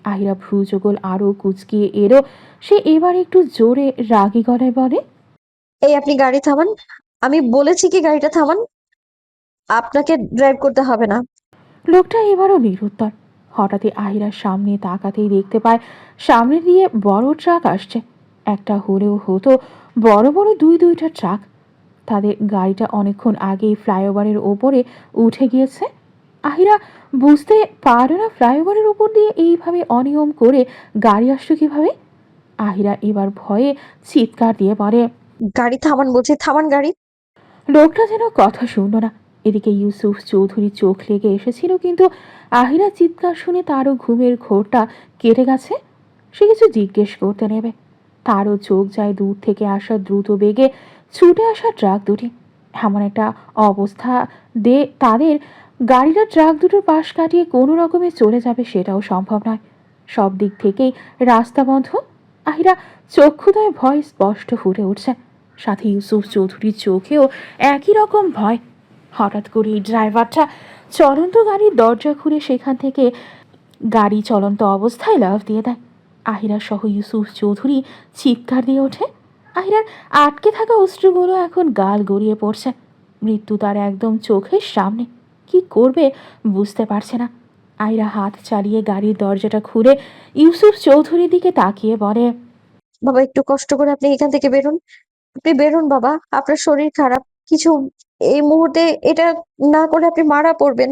আহিরা ভ্রু যোগল আরও কুচকিয়ে এলো। সে এবার একটু জোরে রাগী গলায় বলে, এই আপনি গাড়ি থামান। আমি বলেছি কি গাড়িটা থামান। আপনাকে ড্রাইভ করতে হবে না। লোকটা এবারও নিরুত্তর। হঠাৎই আহিরার সামনে তাকাতেই দেখতে পায় সামনে দিয়ে বড় ট্রাক আসছে। একটা হলেও হতো বড় বড় দুইটা ট্রাক। তাদের গাড়িটা অনেকক্ষণ আগেই ফ্লাইওভারের ওপরে উঠে গিয়েছে। আহিরা বুঝতে পারল না ফ্লাইওভারের ওপর দিয়ে এইভাবে অনিয়ম করে গাড়ি আসলো কিভাবে। আহিরা এবার ভয়ে চিৎকার দিয়ে বলে, গাড়ি থামান বলছি, থামান গাড়ি। লোকটা যেন কথা শুনল না। এদিকে ইউসুফ চৌধুরী চোখ লেগে এসেছিল, কিন্তু আহিরা চিৎকার শুনে তারও ঘুমের ঘোরটা কেটে গেছে। সে কিছু জিজ্ঞেস করতে নেবে, তারও চোখ যায় দূর থেকে আসা দ্রুত বেগে ছুটে আসা ট্রাক দুটি। এমন একটা অবস্থা তাদের গাড়িটা ট্রাক দুটোর পাশ কাটিয়ে কোনো রকমে চলে যাবে সেটাও সম্ভব নয়। সব দিক থেকেই রাস্তা বন্ধ। আহিরা চক্ষুদয় ভয় স্পষ্ট ফুটে উঠছে, সাথে ইউসুফ চৌধুরীর চোখেও একই রকম ভয়। হঠাৎ করেই ড্রাইভারটা চলন্ত গাড়ির দরজা খুলে সেখান থেকে গাড়ি চলন্ত অবস্থায় লাফ দিয়ে দেয়। আহিরা সহ ইউসুফ চৌধুরী চিৎকার দিয়ে ওঠে। আহিরার আটকে থাকা অস্ত্রগুলো এখন গাল গড়িয়ে পড়ছে। মৃত্যু তার একদম চোখের সামনে। কি করবে বুঝতে পারছে না। আহিরা হাত চালিয়ে গাড়ির দরজাটা খুলে ইউসুফ চৌধুরীর দিকে তাকিয়ে বলে, বাবা একটু কষ্ট করে আপনি এখান থেকে বেরোন। আপনি বেরোন বাবা, আপনার শরীর খারাপ। কিছু এই মুহূর্তে এটা না করে আপনি মারা পড়বেন।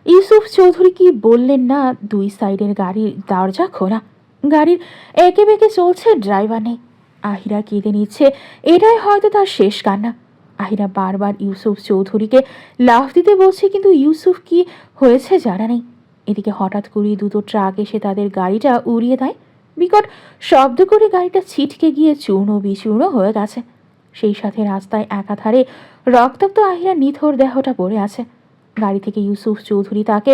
ইউসুফ চৌধুরী কি বললেন না, দুই সাইডের গাড়ির দরজা খোলা, গাড়ির একে বেঁকে চলছে, ড্রাইভার নেই। আহিরা কেঁদে নিচ্ছে, এটাই হয়তো তার শেষ কান্না। আহিরা বারবার ইউসুফ চৌধুরীকে লাফ দিতে বলছে, কিন্তু ইউসুফ কি হয়েছে জানা নেই। এদিকে হঠাৎ করে দুটো ট্রাক এসে তাদের গাড়িটা উড়িয়ে দেয়। বিকট শব্দ করে গাড়িটা ছিটকে গিয়ে চূর্ণ বিচূর্ণ হয়ে গেছে। সেই সাথে রাস্তায় একাধারে রক্তাক্ত আহিরার নিথর দেহটা পড়ে আছে। গাড়ি থেকে ইউসুফ চৌধুরী তাকে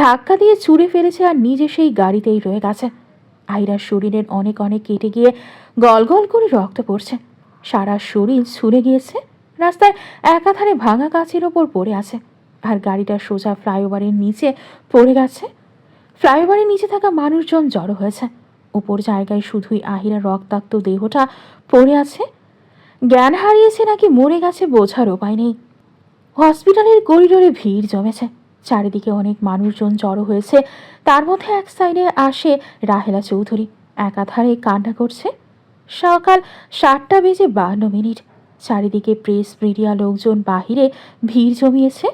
ধাক্কা দিয়ে ছুঁড়ে ফেলেছে, আর নিজে সেই গাড়িতেই রয়ে গেছে। আহিরার শরীরের অনেক কেটে গিয়ে গল গল করে রক্ত পড়ছে। সারা শরীর ছুঁড়ে গিয়েছে। রাস্তায় একাধারে ভাঙা কাচের ওপর পড়ে আছে, আর গাড়িটা সোজা ফ্লাইওভারের নিচে পড়ে গেছে। ফ্লাইওভারের নিচে থাকা মানুষজন জড়ো হয়েছে। ওপর জায়গায় শুধুই আহিরার রক্তাক্ত দেহটা পড়ে আছে। জ্ঞান হারিয়েছে নাকি মরে গেছে বোঝার উপায় নেই। হসপিটালের করিডোরে ভিড় জমেছে। চারিদিকে অনেক মানুষজন জড়ো হয়েছে। তার মধ্যে এক সাইডে আসে রাহেলা চৌধুরী, একাধারে কান্না করছে। সকাল 7:52। চারিদিকে প্রেস মিডিয়া লোকজন বাহিরে ভিড় জমিয়েছে।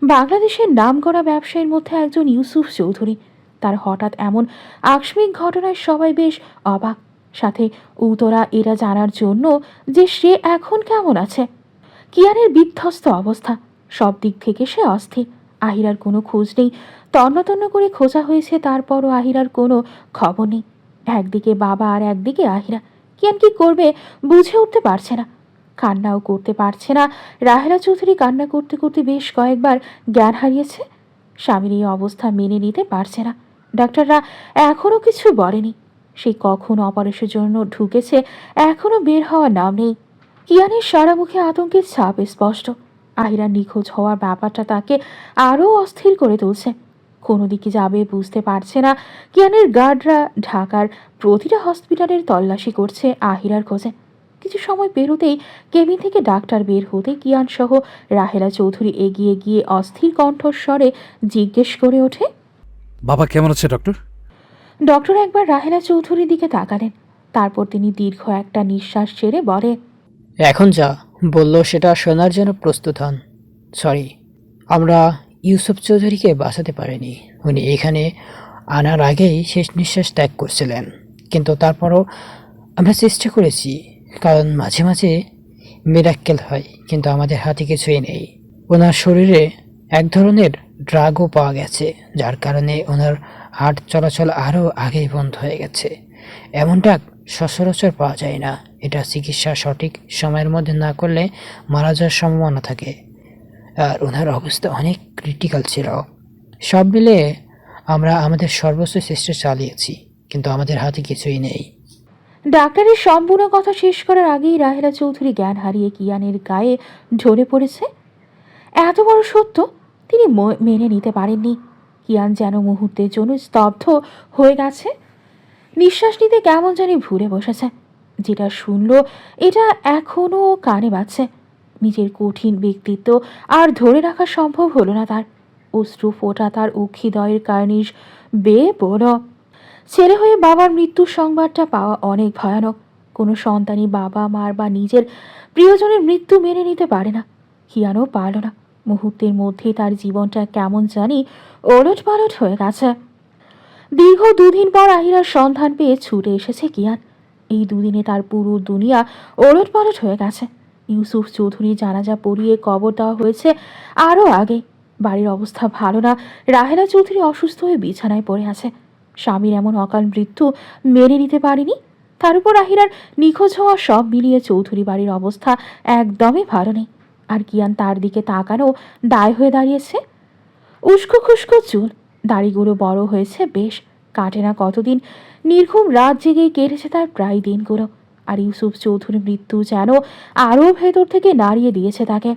বাংলাদেশের নামকরা ব্যবসায়ীর মধ্যে একজন ইউসুফ চৌধুরী। তার হঠাৎ এমন আকস্মিক ঘটনায় সবাই বেশ অবাক, সাথে উতরা এরা জানার জন্য যে সে এখন কেমন আছে। কিয়ানের বিধ্বস্ত অবস্থা, সব দিক থেকে সে অস্থির। আহিরার কোনো খোঁজ নেই। তন্ন করে খোঁজা হয়েছে, তারপরও আহিরার কোনো খবর নেই। একদিকে বাবা আর একদিকে আহিরা। কিয়ান কি করবে বুঝে উঠতে পারছে না, কান্নাও করতে পারছে না। রাহেলা চৌধুরী কান্না করতে করতে বেশ কয়েকবার জ্ঞান হারিয়েছে। স্বামীর এই অবস্থা মেনে নিতে পারছে না। ডাক্তাররা এখনও কিছু বলেনি। সে কখন অপারেশনের জন্য ঢুকেছে, এখনও বের হওয়ার নাম নেই। কিয়ানের সারা মুখে আতঙ্কের ছাপ স্পষ্ট। আহিরা নিখোঁজ হওয়ার ব্যাপারটা তাকে আরও অস্থির করে তুলছে। কোনো দিকে যাবে বুঝতে পারছে না। কিয়ানের গার্ডরা ঢাকার প্রতিটা হসপিটালের তল্লাশি করছে আহিরার খোঁজে, কিছু সময় বেরোতেই কেবিন থেকে ডাক্তার বের হতে কিয়ান সহ রাহেলা চৌধুরী এগিয়ে গিয়ে অস্থির কণ্ঠস্বরে জিজ্ঞেস করে ওঠে। বাবা কেমন আছে ডক্টর? ডক্টর একবার রাহেলা চৌধুরীর দিকে তাকালেন, তারপর তিনি দীর্ঘ একটা নিঃশ্বাস ছেড়ে বলে, এখন যা বললো সেটা শোনার জন্য প্রস্তুত হন। সরি, আমরা ইউসুফ চৌধুরীকে বাঁচাতে পারিনি। উনি এখানে আনার আগেই শেষ নিঃশ্বাস ত্যাগ করছিলেন, কিন্তু তারপরও আমরা চেষ্টা করেছি, কারণ মাঝে মাঝে মিরাক্কেল হয়, কিন্তু আমাদের হাতে কিছুই নেই। ওনার শরীরে এক ধরনের ড্রাগও পাওয়া গেছে, যার কারণে ওনার হার্ট চলাচল আরও আগেই বন্ধ হয়ে গেছে। এমন ড্রাগ সচরাচর পাওয়া যায় না। এটা চিকিৎসা সঠিক সময়ের মধ্যে না করলে মারা যাওয়ার সম্ভাবনা থাকে, আর ওনার অবস্থা অনেক ক্রিটিক্যাল ছিল। সব মিলে আমরা আমাদের সর্বোচ্চ চেষ্টা চালিয়েছি, কিন্তু আমাদের হাতে কিছুই নেই। ডাক্তারের সম্পূর্ণ কথা শেষ করার আগেই রাহেলা চৌধুরী জ্ঞান হারিয়ে কিয়ানের গায়ে ঝরে পড়েছে। এত বড় সত্য তিনি মেনে নিতে পারেননি। কিয়ান যেন মুহূর্তের জন্য স্তব্ধ হয়ে গেছে, নিঃশ্বাস নিতে কেমন জানি ভুলে বসেছে। যেটা শুনল এটা এখনও কানে বাজছে। নিজের কঠিন ব্যক্তিত্ব আর ধরে রাখা সম্ভব হলো না তার। অশ্রু ফোটা তার অক্ষিদয়ের কার্নিশ বেয়ে পড়ল। ছেলে হয়ে বাবার মৃত্যুর সংবাদটা পাওয়া অনেক ভয়ানক। কোনো সন্তানই বাবা মার বা নিজের প্রিয়জনের মৃত্যু মেনে নিতে পারে না। কিয়ানও পারল না। মুহূর্তের মধ্যে তার জীবনটা কেমন জানি ওলট পালট হয়ে গেছে। দীর্ঘ 2 দিন পর আহিরার সন্ধান পেয়ে ছুটে এসেছে কিয়ান। এই 2 দিনে তার পুরো দুনিয়া ওলট পালট হয়ে গেছে। ইউসুফ চৌধুরী জানাজা পড়িয়ে কবর দেওয়া হয়েছে আরও আগে। বাড়ির অবস্থা ভালো না। রাহেলা চৌধুরী অসুস্থ হয়ে বিছানায় পড়ে আছে। স্বামীর এমন অকাল মৃত্যু মেনে নিতে পারেনি। তার উপর আহিরার নিখোঁজ হওয়া সব মিলিয়ে চৌধুরী বাড়ির অবস্থা একদমই ভালো নেই। আর কিয়ান তার দিকে তাকানো দায় হয়ে দাঁড়িয়েছে। উস্কো খুস্কো চুল, দাড়িগুলো বড় হয়েছে বেশ, কাটে না কতদিন। নির্ঘুম রাত জেগেই কেটেছে তার প্রায় দিনগুলো। আর ইউসুফ চৌধুরীর মৃত্যু যেন আরও ভেতর থেকে নাড়িয়ে দিয়েছে তাকে।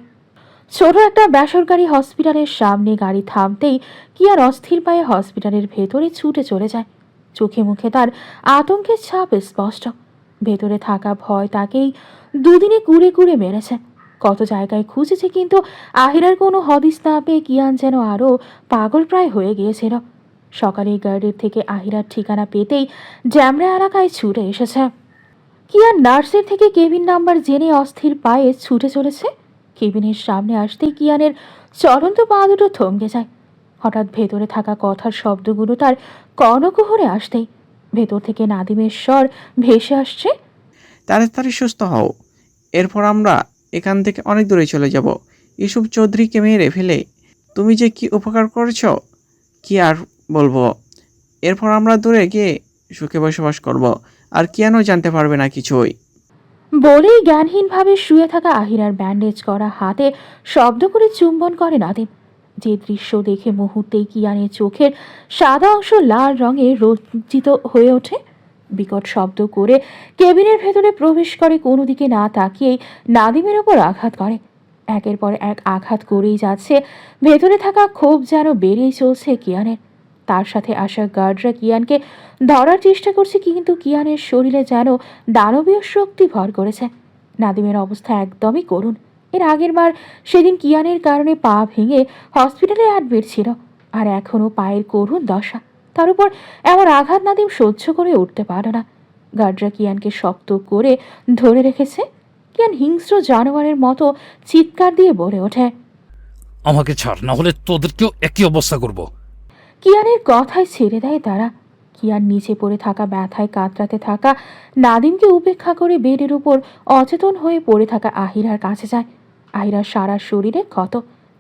ছোট একটা বেসরকারি হসপিটালের সামনে গাড়ি থামতেই কিয়ান অস্থির পায়ে হসপিটালের ভেতরে ছুটে চলে যায়। চোখে মুখে তার আতঙ্কের ছাপ স্পষ্ট। ভেতরে থাকা ভয় তাকেই 2 দিনে কুড়ে কুড়ে মেরেছে। কত জায়গায় খুঁজেছে, কিন্তু আহিরার কোনো হদিস না পেয়ে কিয়ান যেন আরও পাগল প্রায় হয়ে গিয়েছিল। সকালে গার্ডের থেকে আহিরার ঠিকানা পেতেই জ্যামরা এলাকায় ছুটে এসেছে। কিয়ান নার্সের থেকে কেবিন নাম্বার জেনে অস্থির পায়ে ছুটে চলেছে। কেবিনের সামনে আসতেই কিয়ানের চলন্ত পা দুটো থমকে যায়। হঠাৎ ভেতরে থাকা কথার শব্দগুলো তার কর্ণকুহরে আসতেই ভেতর থেকে নাদিমের স্বর ভেসে আসছে। তাড়াতাড়ি সুস্থ হও, এরপর আমরা এখান থেকে অনেক দূরে চলে যাব। ইউসুফ চৌধুরীকে মেরে ফেলে তুমি যে কি উপকার করেছো কি আর বলবো। এরপর আমরা দূরে গিয়ে সুখে বসবাস করব, আর কিয়ানও জানতে পারবে না কিছুই। বলেই জ্ঞানহীনভাবে শুয়ে থাকা আহিরার ব্যান্ডেজ করা হাতে শব্দ করে চুম্বন করে নাদিম। যে দৃশ্য দেখে মুহূর্তেই কিয়ানের চোখের সাদা অংশ লাল রঙে রঞ্জিত হয়ে ওঠে। বিকট শব্দ করে কেবিনের ভেতরে প্রবেশ করে, কোনো দিকে না তাকিয়েই নাদিমের ওপর আঘাত করে। একের পর এক আঘাত করেই যাচ্ছে। ভেতরে থাকা ক্ষোভ যেন বেড়েই চলছে কিয়ানের। তার সাথে আসা গার্ডরা কিয়ানকে ধরার চেষ্টা করছে, কিন্তু কিয়ানের শরীরে যেন দানবীয় শক্তি ভর করেছে। নাদিমের অবস্থা একদমই করুণ। এর আগের বার সেদিন কিয়ানের কারণে পা ভেঙে হসপিটালে অ্যাডমিট ছিল, আর এখনও পায়ের করুণ দশা। তার উপর এমন আঘাত নাদিম সহ্য করে উঠতে পারে না। গার্ডরা কিয়ানকে শক্ত করে ধরে রেখেছে। কিয়ান হিংস্র জানোয়ারের মতো চিৎকার দিয়ে বলে ওঠে, আমাকে ছাড়, না হলে তোদেরকেও একই অবস্থা করব। কিয়ানের কথায় ছেড়ে দেয় তারা। কিয়ান নিচে পড়ে থাকা ব্যথায় কাতরাতে থাকা নাদিমকে উপেক্ষা করে বেডের উপর অচেতন হয়ে পড়ে থাকা আহিরার কাছে যায়। আহিরার সারা শরীরে ক্ষত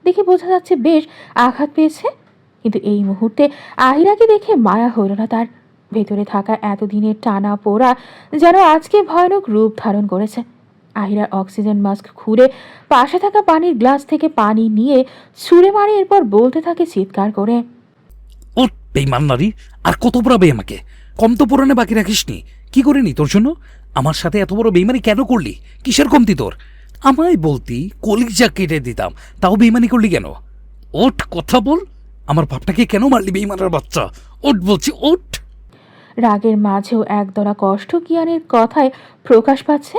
দেখে বোঝা যাচ্ছে বেশ আঘাত পেয়েছে, কিন্তু এই মুহূর্তে আহিরাকে দেখে মায়া হইল না তার। ভেতরে থাকা এতদিনের টানা পোড়া যেন আজকে ভয়ানক রূপ ধারণ করেছে। আহিরার অক্সিজেন মাস্ক খুলে পাশে থাকা পানির গ্লাস থেকে পানি নিয়ে ছুঁড়ে মারে, এরপর বলতে থাকে চিৎকার করে, ও বেইমান নারী, আর কত পড়াবে আমাকে? কম তো পুরানে বাকি রাখিসনি। কি করিনি তোর জন্য? আমার সাথে এত বড় বেইমানি কেন করলি? কিসের কমতি তোর? আমায় বলতি কলিজা কেটে দিতাম, তাও বেইমানি করলি কেন? ওঠ, কথা বল। আমার বাপটাকে কেন মারলি বেইমানের বাচ্চা? ওঠ বলছি, ওঠ। রাগের মাঝেও একদলা কষ্ট কিয়ানের কথায় প্রকাশ পাচ্ছে।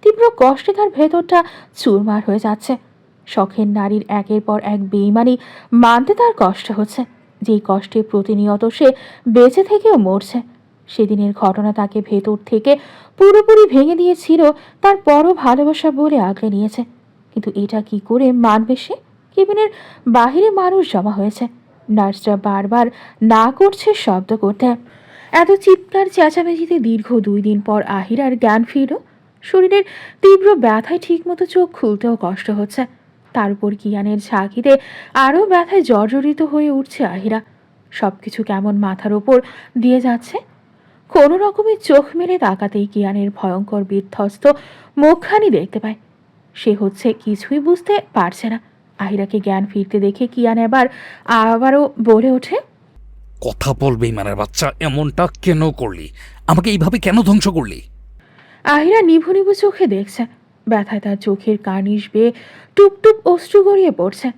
তীব্র তীব্র কষ্টে তার ভেতরটা চুরমার হয়ে যাচ্ছে। শখের নারীর একের পর এক বেইমানি মানতে তার কষ্ট হচ্ছে, যেই কষ্টে প্রতিনিয়ত সে বেঁচে থেকেও মরছে। সেদিনের ঘটনা তাকে ভেতর থেকে পুরোপুরি ভেঙে দিয়েছিল, তার বড় ভালোবাসা বলে আগলে নিয়েছে। কিন্তু এটা কি করে মানবে সে? কেবিনের বাহিরে মানুষ জমা হয়েছে, নার্সরা বারবার না করছে শব্দ করতে। এত চিৎকার চেঁচামেচিতে দীর্ঘ 2 দিন পর আহিরার জ্ঞান ফিরল। শরীরের তীব্র ব্যথায় ঠিকমতো চোখ খুলতেও কষ্ট হচ্ছে। তার উপর কিয়ানের ঝাঁকিতে আরও ব্যথায় জর্জরিত হয়ে উঠছে আহিরা। সবকিছু কেমন মাথার ওপর দিয়ে যাচ্ছে। কোনো রকমে চোখ মেলে তাকাতেই কিয়ানের ভয়ঙ্কর বিধ্বস্ত মুখখানি দেখতে পায়। সে হচ্ছে কিছুই বুঝতে পারছে না। আহিরাকে জ্ঞান ফিরতে দেখে কিয়ান আবারও বলে ওঠে, কথা বলবে ইমানের বাচ্চা, এমনটা কেন করলি? আমাকে এইভাবে কেন ধ্বংস করলি? আহিরা নিভু নিভু চোখে দেখছে। ব্যথায় তার চোখের কার্নিশ বেয়ে টুপ টুপ অশ্রু গড়িয়ে পড়ছে।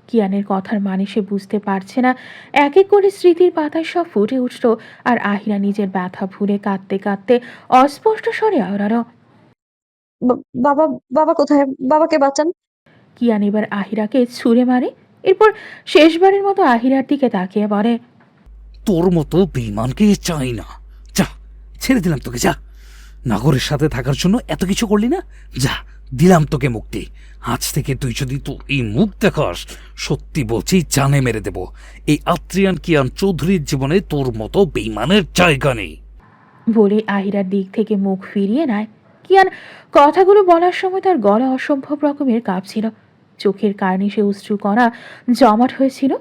কিয়ানের কথার মানে সে বুঝতে পারছে না। এক এক করে স্মৃতির পাতায় সব ফুটে উঠল, আর আহিরা নিজের ব্যথা ভুলে কাঁদতে কাঁদতে অস্পষ্ট স্বরে আওড়ালো, বাবা, বাবা কোথায়? বাবাকে বাঁচান। কিয়ান এবার আহিরাকে ছুঁড়ে মারে। এরপর শেষবারের মতো আহিরার দিকে তাকিয়ে বলে, তোর মতো বেঈমানকে চাই না। যা, ছেড়ে দিলাম তোকে, যা। নাগরের সাথে থাকার জন্য এত কিছু করলি না? যা, দিলাম তোকে মুক্তি। আজ থেকে তুই যদি তোর এই মুখ দেখাস, সত্যি বলছি জানে মেরে দেব। এই আত্রিয়ান কিয়ান চৌধুরীর জীবনে তোর মতো বেঈমানের জায়গা নেই। বলে আহিরার দিক থেকে মুখ ফিরিয়ে নেয়। কিয়ান কথাগুলো বলার সময় তার গলা অসম্ভব রকমের কাঁপছিল। চোখের কার্নিশে অশ্রুকণা জমাট হয়েছিল,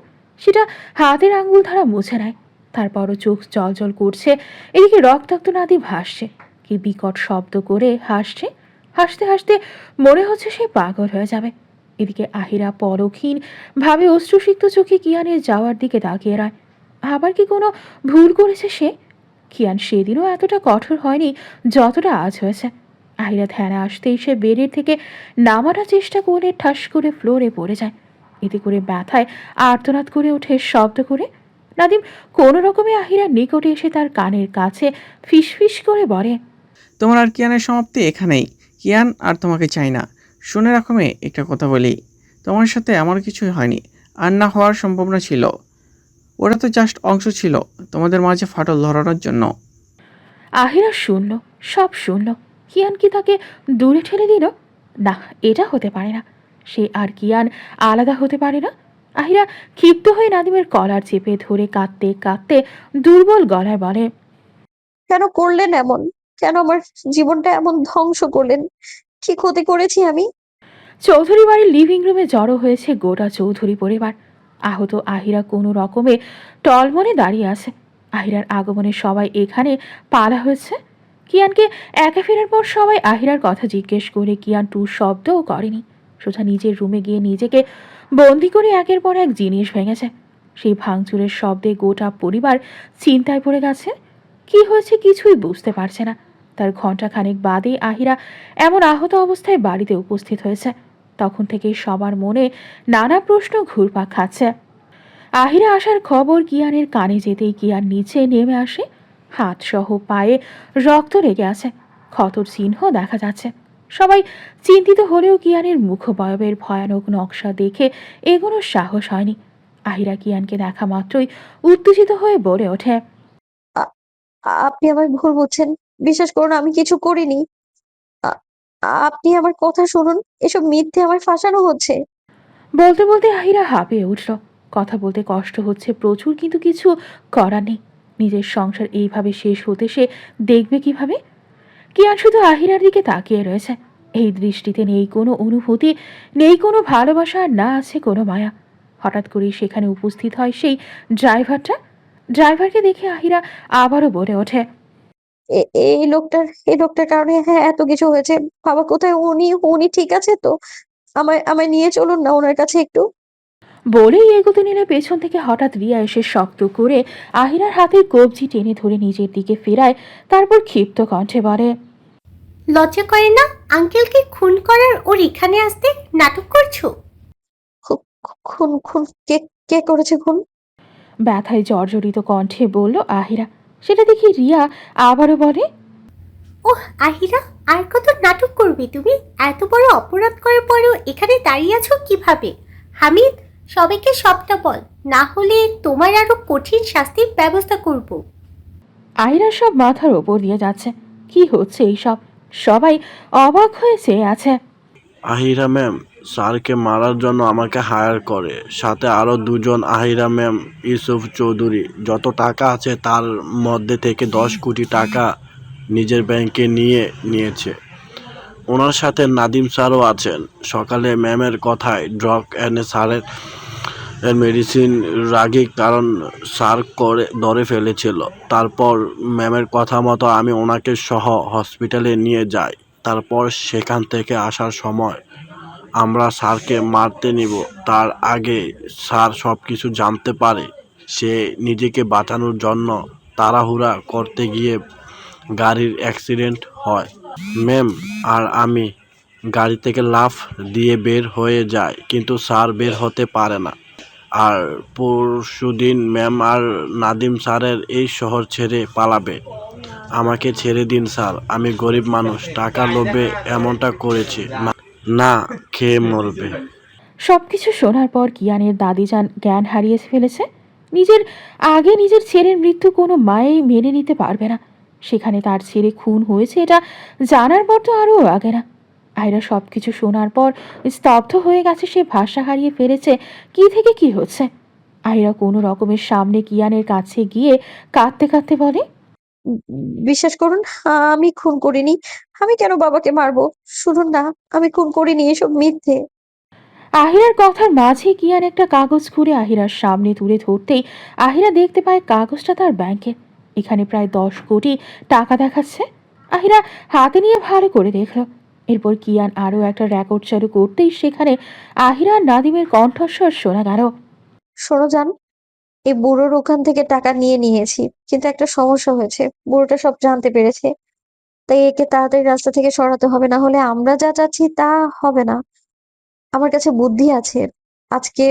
সেটা হাতের আঙ্গুল ধারা মুছে নেয়। তারপরও চোখ জল করছে। এদিকে রক্তাক্ত নাদি ভাসছে। কি বিকট শব্দ করে হাসছে। হাসতে হাসতে মনে হচ্ছে সে পাগল হয়ে যাবে। এদিকে আহিরা পরক্ষীণ ভাবে অশ্রুসিক্ত চোখে কিয়ানের যাওয়ার দিকে তাকিয়ে রয়। আবার কি কোনো ভুল করেছে সে? কিয়ান সেদিনও এতটা কঠোর হয়নি যতটা আজ হয়েছে। আহিরা ধ্যানে আসতেই সে বেডের থেকে নামানোর চেষ্টা করে ঠাস করে ফ্লোরে পড়ে যায়। এতে করে ব্যথায় আর্তনাদ করে ওঠে শব্দ করে। নাদিম কোনো রকমে আহিরার নিকটে এসে তার কানের কাছে ফিসফিস করে বলে, তোমার আর কিয়ানের সমাপ্তি এখানেই। কিয়ান আর তোমাকে চাই না। শুনে রাখো মেয়ে, একটা কথা বলি, তোমার সাথে আমার কিছুই হয়নি, আর না হওয়ার সম্ভাবনা ছিল। ওরা তো জাস্ট অংশ ছিল তোমাদের মাঝে ফাটল ধরানোর জন্য। আহিরা শুনল, সব শুনল। কিয়ান কি তাকে দূরে ঠেলে দিল? না, এটা হতে পারে না। সে আর কিয়ান আলাদা হতে পারে না। আহিরা ক্ষিপ্ত হয়ে নাদিমের কলার চেপে ধরে কাঁদতে কাঁদতে দুর্বল গলায় বলে, কেন করলেন এমন? কেন আমার জীবনটা এমন ধ্বংস করলেন? কি ক্ষতি করেছি আমি? চৌধুরী বাড়ির লিভিং রুমে জড়ো হয়েছে গোটা চৌধুরী পরিবার। আহত আহিরা কোনো রকমে টলমলে দাঁড়িয়ে আছে। আহিরার আগমনে সবাই এখানে পালা হয়েছে। কিয়ানকে একা ফেরার পর সবাই আহিরার কথা জিজ্ঞেস করে কিয়ান টু শব্দও করেনি। সোজা নিজের রুমে গিয়ে নিজেকে বন্দি করে একের পর এক জিনিস ভেঙেছে। সেই ভাঙচুরের শব্দে গোটা পরিবার চিন্তায় পড়ে গেছে। কি হয়েছে কিছুই বুঝতে পারছে না। তার ঘণ্টাখানেক বাদে আহিরা এমন আহত অবস্থায় বাড়িতে উপস্থিত হয়েছে। তখন থেকে সবার মনে নানা প্রশ্ন ঘুরপাক খাচ্ছে। আহিরা আসার খবর কিয়ানের কানে যেতেই কিয়ান নিচে নেমে আসে। হাত সহ পায়ে রক্ত লেগে আছে, ক্ষতর চিহ্ন দেখা যাচ্ছে। সবাই চিন্তিত হলেও কিয়ানের মুখবয়বের ভয়ানক নকশা দেখে এগোনোর সাহস হয়নি। আহিরা কিয়ানকে দেখা মাত্রই উত্তেজিত হয়ে বলে ওঠে, আ- আপনি আমায় ভুল বুঝছেন। বিশ্বাস করুন, আমি কিছু করিনি। আ- আপনি আমার কথা শুনুন। এসব মিথ্যে আমায় ফাঁসানো হচ্ছে। বলতে বলতে আহিরা হাঁপিয়ে উঠল। কথা বলতে কষ্ট হচ্ছে প্রচুর, কিন্তু কিছু করার নেই। নিজের সংসার এইভাবে শেষ হতে সে দেখবে কিভাবে? কিয়ান শুধু আহিরার দিকে তাকিয়ে রয়েছে। এই দৃষ্টিতে নেই কোনো অনুভূতি, নেই কোনো ভালোবাসা, আর না আছে কোনো মায়া। হঠাৎ করেই সেখানে উপস্থিত হয় সেই ড্রাইভারকে দেখে আহিরা আবারও বলে ওঠে, এই লোকটার কারণে হ্যাঁ এত কিছু হয়েছে। বাবা কোথায়? উনি উনি ঠিক আছে তো? আমায় আমায় নিয়ে চলুন না ওনার কাছে একটু। বলেই এগোতে নিলে পেছন থেকে হঠাৎ রিয়া এসে শক্ত করে আহিরার হাতের কবজি টেনে ধরে নিজের দিকে ফেরায়। তারপর ক্ষিপ্ত কণ্ঠে বলে, লজ্জা করে না আঙ্কেলকে খুন করার ওর এখানে আসতে? নাটক করছো? খুন? খুন? কে? কে করেছে খুন? ব্যথায় জর্জরিত কণ্ঠে বলল আহিরা। সেটা দেখি রিয়া আবারও বলে, ওহ আহিরা, আর কত নাটক করবে তুমি? এত বড় অপরাধ করার পরেও এখানে দাঁড়িয়ে আছো কিভাবে? হামিদ, সবাইকে সবটা বল, না হলে তোমার আরো কঠিন শাস্তির ব্যবস্থা করব। আহিরা সব মাথার ওপর দিয়ে যাচ্ছে। কি হচ্ছে এইসব? সবাই অবাক হয়ে চেয়ে আছে। আহিরা ম্যাম স্যারকে মারার জন্য আমাকে হায়ার করে, সাথে আরও দুজন। আহিরা ম্যাম ইউসুফ চৌধুরী যত টাকা আছে তার মধ্যে থেকে 10 কোটি টাকা নিজের ব্যাংকে নিয়েছে। ওনার সাথে নাদিম স্যারও আছেন। সকালে ম্যামের কথায় ড্রাগ এনে স্যারের মেডিসিন রাগে, কারণ স্যার ধরে ফেলেছিল। তারপর ম্যামের কথা মতো আমি ওনাকে সহ হসপিটালে নিয়ে যাই। তারপর সেখান থেকে আসার সময় আমরা স্যারকে মারতে নিব, তার আগে স্যার সব কিছু জানতে পারে। সে নিজেকে বাঁচানোর জন্য তাড়াহুড়া করতে গিয়ে গাড়ির অ্যাক্সিডেন্ট হয় ম্যাম, আর আমি গাড়ি থেকে লাফ দিয়ে বের হয়ে যাই, কিন্তু স্যার বের হতে পারে না। আর পরশুদিন ম্যাম আর নাদিম স্যারের এই শহর ছেড়ে পালাবে। আমাকে ছেড়ে দিন স্যার, আমি গরিব মানুষ, টাকার লোভে এমনটা করেছি, না খেয়ে মরবে। সবকিছু শোনার পর কিয়ানের দাদিজান জ্ঞান হারিয়ে ফেলেছে। নিজের ছেলের মৃত্যু কোনো মায়েই মেনে নিতে পারবে না। সেখানে তার ছেলে খুন হয়েছে এটা জানার পর তো আরও আগে না। আয়রা সবকিছু শোনার পর স্তব্ধ হয়ে গেছে। সে ভাষা হারিয়ে ফেলেছে কি থেকে কি হচ্ছে। আয়রা কোনো রকমের সামনে কিয়ানের কাছে গিয়ে কাঁদতে কাঁদতে বলে, উম, বিশ্বাস করুন, আমি খুন করিনি। আমি কেন বাবাকে মারবো? শুনুন না, আমি খুন করিনি, এসব মিথ্যে। আহিরার কথার মাঝে কিয়ান একটা কাগজ খুঁড়ে আহিরার সামনে তুলে ধরতেই আহিরা দেখতে পায় কাগজটা তার ব্যাংকে। এখানে প্রায় 10 কোটি টাকা দেখাচ্ছে। আহিরা হাতে নিয়ে ভালো করে দেখল। এরপর কিয়ান আরও একটা রেকর্ড চালু করতেই সেখানে আহিরা আর নাদিমের কণ্ঠস্বর শোনা গেল। শোনো জান, এই বুড়োর ওখান থেকে টাকা নিয়েছি, কিন্তু একটা সমস্যা হয়েছে। বুড়োটা সব জানতে পেরেছে। তাই একে তাড়াতাড়ি রাস্তা থেকে সরাতে হবে, না হলে আমরা যা চাচ্ছি তা হবে না। আমার কাছে বুদ্ধি আছে। আজকে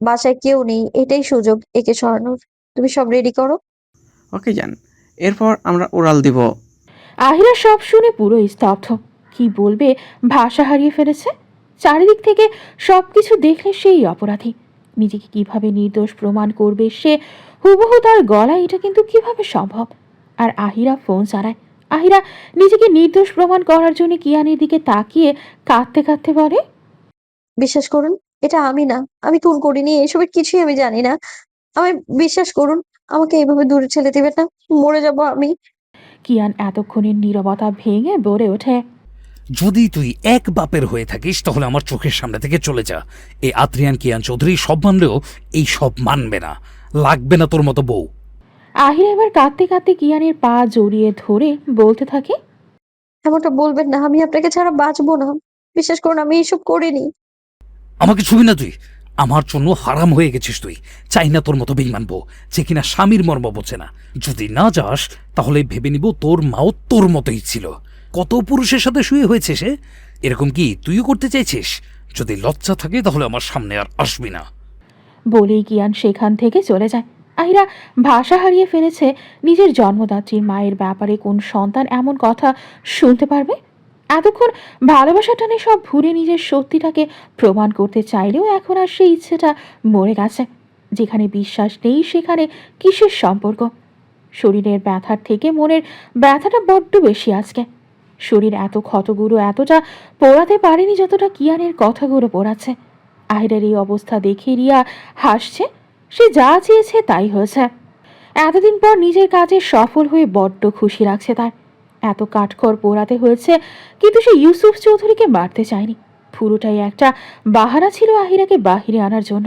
বাসায় কেউ নেই, এটাই সুযোগ একে সরানোর। তুমি সব রেডি করো। ওকে যান, এরপর আমরা ওরাল দিব। আহিরা সব শুনে পুরো স্তব্ধ। কি বলবে ভাষা হারিয়ে ফেলেছে। চারিদিক থেকে সবকিছু দেখলে সেই অপরাধী নিজেকে কিভাবে নির্দোষ প্রমাণ করবে সে হুবহু তার গলায়। এটা কিন্তু কিভাবে সম্ভব? আর আহিরা ফোন চালায়। আহিরা নিজেকে নির্দোষ প্রমাণ করার জন্য কিয়ানের দিকে তাকিয়ে কাঁদতে কাঁদতে বলে, বিশ্বাস করুন, এটা আমি না, আমি খুন করিনি, এসবের কিছুই আমি জানি না। আমায় বিশ্বাস করুন, আমাকে এইভাবে দূরে ঠেলে দিবেন না, মরে যাব আমি। কিয়ান এতক্ষণের নীরবতা ভেঙে বলে ওঠে, যদি তুই এক বাপের হয়ে থাকিস তাহলে আমার চোখের সামনে থেকে চলে যা। এই আদ্রিয়ান কিয়ান চৌধুরী সব মানলেও এই সব মানবে না, লাগবে না তোর মতো বউ। আহিরা এবার কাঁদতে কাঁদতে কিয়ানের পা জড়িয়ে ধরে বলতে থাকে, এমনটা বলবেন না, আমি আপনাকে ছাড়া বাঁচবো না। বিশ্বাস করুন, আমি এসব করিনি। আমাকে ছুবি না তুই, আমার জন্য হারাম হয়ে গেছিস তুই। চাই না তোর মতো বেঈমান বউ যে কিনা স্বামীর মর্ম বোঝে না। যদি না যাস তাহলে ভেবে নিব তোর মাও তোর মতোই ছিল। কত পুরুষের সাথে শুয়ে হয়েছে সে, এরকম কি তুইও করতে চাইছিস? যদি লজ্জা থাকে তাহলে আমার সামনে আর আসবি না। বলেই কিয়ান সেখান থেকে চলে যায়। আহিরা ভাষা হারিয়ে ফেলেছে। নিজের জন্মদাত্রীর মায়ের ব্যাপারে কোন সন্তান এমন কথা শুনতে পারবে? এতক্ষণ ভালোবাসা টানে সব ভুলে নিজের সত্যিটাকে প্রমাণ করতে চাইলেও এখন আর সেই ইচ্ছেটা মরে গেছে। যেখানে বিশ্বাস নেই সেখানে কিসের সম্পর্ক? শরীরের ব্যথার থেকে মনের ব্যথাটা বড্ড বেশি আজকে। শরীর এত ক্ষতগুলো এতটা পোড়াতে পারেনি যতটা কিয়ানের কথাগুলো পোড়াচ্ছে। আহিরের এই অবস্থা দেখে রিয়া হাসছে। সে যা চেয়েছে তাই হয়েছে। এতদিন পর নিজের কাজে সফল হয়ে বড্ড খুশি লাগছে তার। এত কাঠখড় পোড়াতে হয়েছে, কিন্তু সে ইউসুফ চৌধুরীকে মারতে চায়নি। পুরোটাই একটা বাহানা ছিল আহিরাকে বাহিরে আনার জন্য।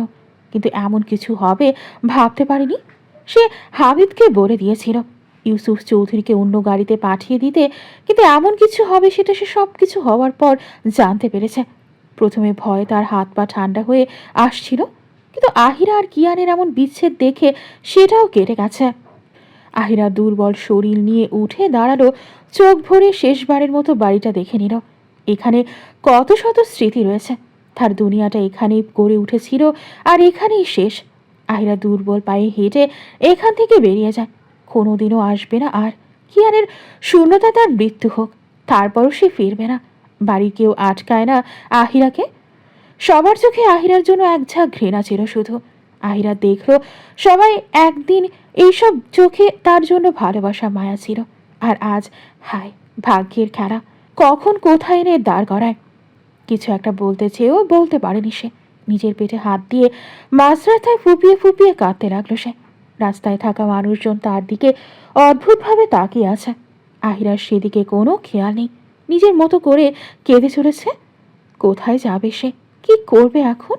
কিন্তু এমন কিছু হবে ভাবতে পারেনি। সে হামিদকে বলে দিয়েছিল ইউসুফ চৌধুরীকে অন্য গাড়িতে পাঠিয়ে দিতে, কিন্তু এমন কিছু হবে সেটা সে সব কিছু হওয়ার পর জানতে পেরেছে। প্রথমে ভয়ে তার হাত পা ঠান্ডা হয়ে আসছিল, কিন্তু আহিরা আর কিয়ানের এমন বিচ্ছেদ দেখে সেটাও কেটে গেছে। আহিরা দুর্বল শরীর নিয়ে উঠে দাঁড়ালো। চোখ ভরে শেষবারের মতো বাড়িটা দেখে নিল। এখানে কত শত স্মৃতি রয়েছে। তার দুনিয়াটা এখানেই গড়ে উঠেছিল আর এখানেই শেষ। আহিরা দুর্বল পায়ে হেঁটে এখান থেকে বেরিয়ে যায়। কোনোদিনও আসবে না আর। কিয়ানের শূন্যতা তার মৃত্যু হোক, তারপরও সে ফিরবে না। বাড়ির কেউ আটকায় না আহিরাকে। সবার চোখে আহিরার জন্য এক ঝাঁক ঘৃণা ছিল শুধু। আহিরা দেখল সবাই একদিন এইসব চোখে তার জন্য ভালোবাসা মায়া ছিল, আর আজ হায় ভাগ্যের খেলা, কখন কোথায় এনে দাঁড় করায়। কিছু একটা বলতে চেয়েও বলতে পারেনি সে। নিজের পেটে হাত দিয়ে মাঝরাস্তায় ফুপিয়ে ফুপিয়ে কাঁদতে লাগলো সে। রাস্তায় থাকা মানুষজন তার দিকে অদ্ভুতভাবে তাকিয়ে আছে। আহিরার সেদিকে কোনো খেয়াল নেই, নিজের মতো করে কেঁদে চলেছে। কোথায় যাবে সে, কি করবে এখন?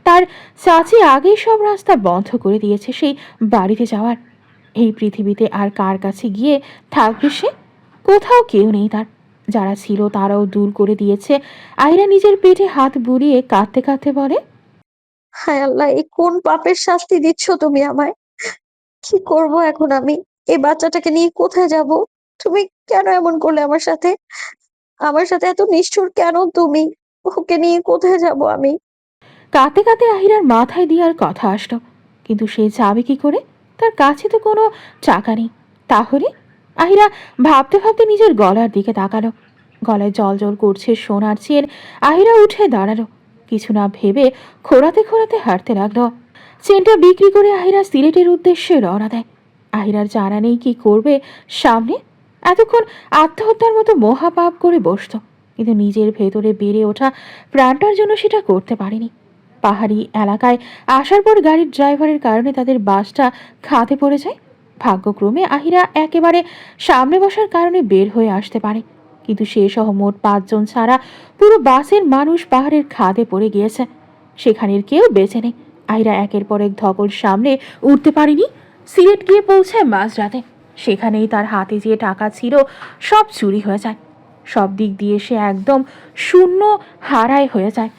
তার চাচি আগেই সব রাস্তা বন্ধ করে দিয়েছে সেই বাড়িতে যাওয়ার। এই পৃথিবীতে আর কার কাছে গিয়ে থাকবে সে? কোথাও কেউ নেই তার। যারা ছিল তারাও দূর করে দিয়েছে। আহিরা নিজের পেটে হাত বুলিয়ে কাঁদতে কাঁদতে বলে, হায় আল্লাহ, এই কোন পাপের শাস্তি দিচ্ছ তুমি আমায়? কি করব এখন আমি? এই বাচ্চাটাকে নিয়ে কোথায় যাব? তুমি কেন এমন করলে আমার সাথে? আমার সাথে এত নিষ্ঠুর কেন তুমি? ওকে নিয়ে কোথায় যাব আমি? কাঁদতে কাঁদতে আহিরার মাথায় দেওয়ার কথা আসলো, কিন্তু সে যাবে কি করে? তার কাছে তো কোনো টাকা নেই। তাহলে আহিরা ভাবতে ভাবতে নিজের গলার দিকে তাকালো। গলায় জল জল করছে সোনার চেন। আহিরা উঠে দাঁড়ালো, কিছু না ভেবে খোঁড়াতে খোঁড়াতে হাঁটতে লাগলো। চেনটা বিক্রি করে আহিরা সিলেটের উদ্দেশ্যে রওনা দেয়। আহিরার জানা নেই কি করবে সামনে। এতক্ষণ আত্মহত্যার মতো মহাপাপ করে বসত, কিন্তু নিজের ভেতরে বেড়ে ওঠা প্রাণটার জন্য সেটা করতে পারেনি। পাহাড়ি এলাকায় আসার পর গাড়ির ড্রাইভারের কারণে তাদের বাসটা খাদে পড়ে যায়। ভাগ্যক্রমে আহিরা একেবারে সামনে বসার কারণে বের হয়ে আসতে পারে, কিন্তু সে সহ মোট 5 জন ছাড়া পুরো বাসের মানুষ পাহাড়ের খাদে পড়ে গিয়েছে। সেখানের কেউ বেঁচে নেই। আহিরা একের পর এক ধকল সামনে উঠতে পারেনি। সিলেট গিয়ে পৌঁছায় মাঝরাতে। সেখানেই তার হাতে যে টাকা ছিল সব চুরি হয়ে যায়। সব দিক দিয়ে সে একদম শূন্য হারায় হয়ে যায়।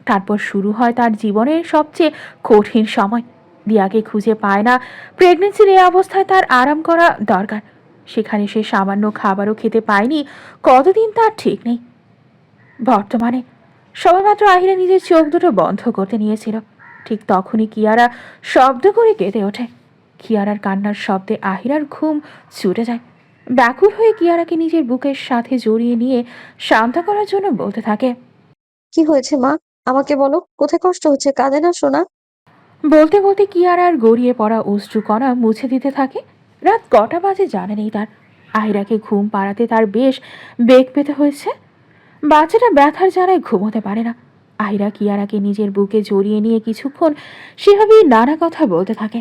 তারপর শুরু হয় তার জীবনের সবচেয়ে কঠিন সময়। দিয়াকে খুঁজে পায় না। প্রেগনেন্সির এই অবস্থায় তার আরাম করা দরকার। সেখানে সে সামান্য খাবারও খেতে পায়নি কতদিন তার ঠিক নেই। বর্তমানে সবেমাত্র আহিরা নিজের চোখ দুটো বন্ধ করতে নিয়েছিল, ঠিক তখনই কিয়ারা শব্দ করে কেঁদে ওঠে। কিয়ারার কান্নার শব্দে আহিরার ঘুম ছুটে যায়। ব্যাকুল হয়ে কিয়ারাকে নিজের বুকের সাথে জড়িয়ে নিয়ে শান্ত করার জন্য বলতে থাকে, কি হয়েছে মা? আমাকে বলো, কোথায় কষ্ট হচ্ছে? কাঁদে না সোনা? বলতে বলতে কিয়ারার গড়িয়ে পড়া অশ্রুকণা মুছে দিতে থাকে। রাত কটা বাজে জানে নেই তার। আহিরাকে ঘুম পাড়াতে তার বেশ বেগ পেতে হয়েছে। বাচ্চাটা ব্যথার জ্বালায় ঘুমোতে পারে না। আহিরা কিয়ারাকে নিজের বুকে জড়িয়ে নিয়ে কিছুক্ষণ সেভাবেই নানা কথা বলতে থাকে।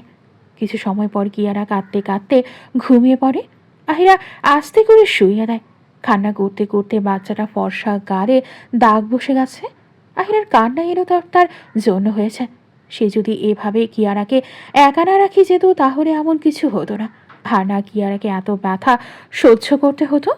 কিছু সময় পর কিয়ারা কাঁদতে কাঁদতে ঘুমিয়ে পড়ে। আহিরা আস্তে করে শুইয়ে দেয়। কান্না করতে করতে বাচ্চাটা ফর্সা গালে দাগ বসে গেছে। আহিরার কান্না এলো তার জন্য হয়েছে। সে যদি এভাবে কিয়ারাকে একা না রাখি যেত তাহলে এমন কিছু হতো না। আর না কিয়ারাকে এত ব্যথা সহ্য করতে হতো।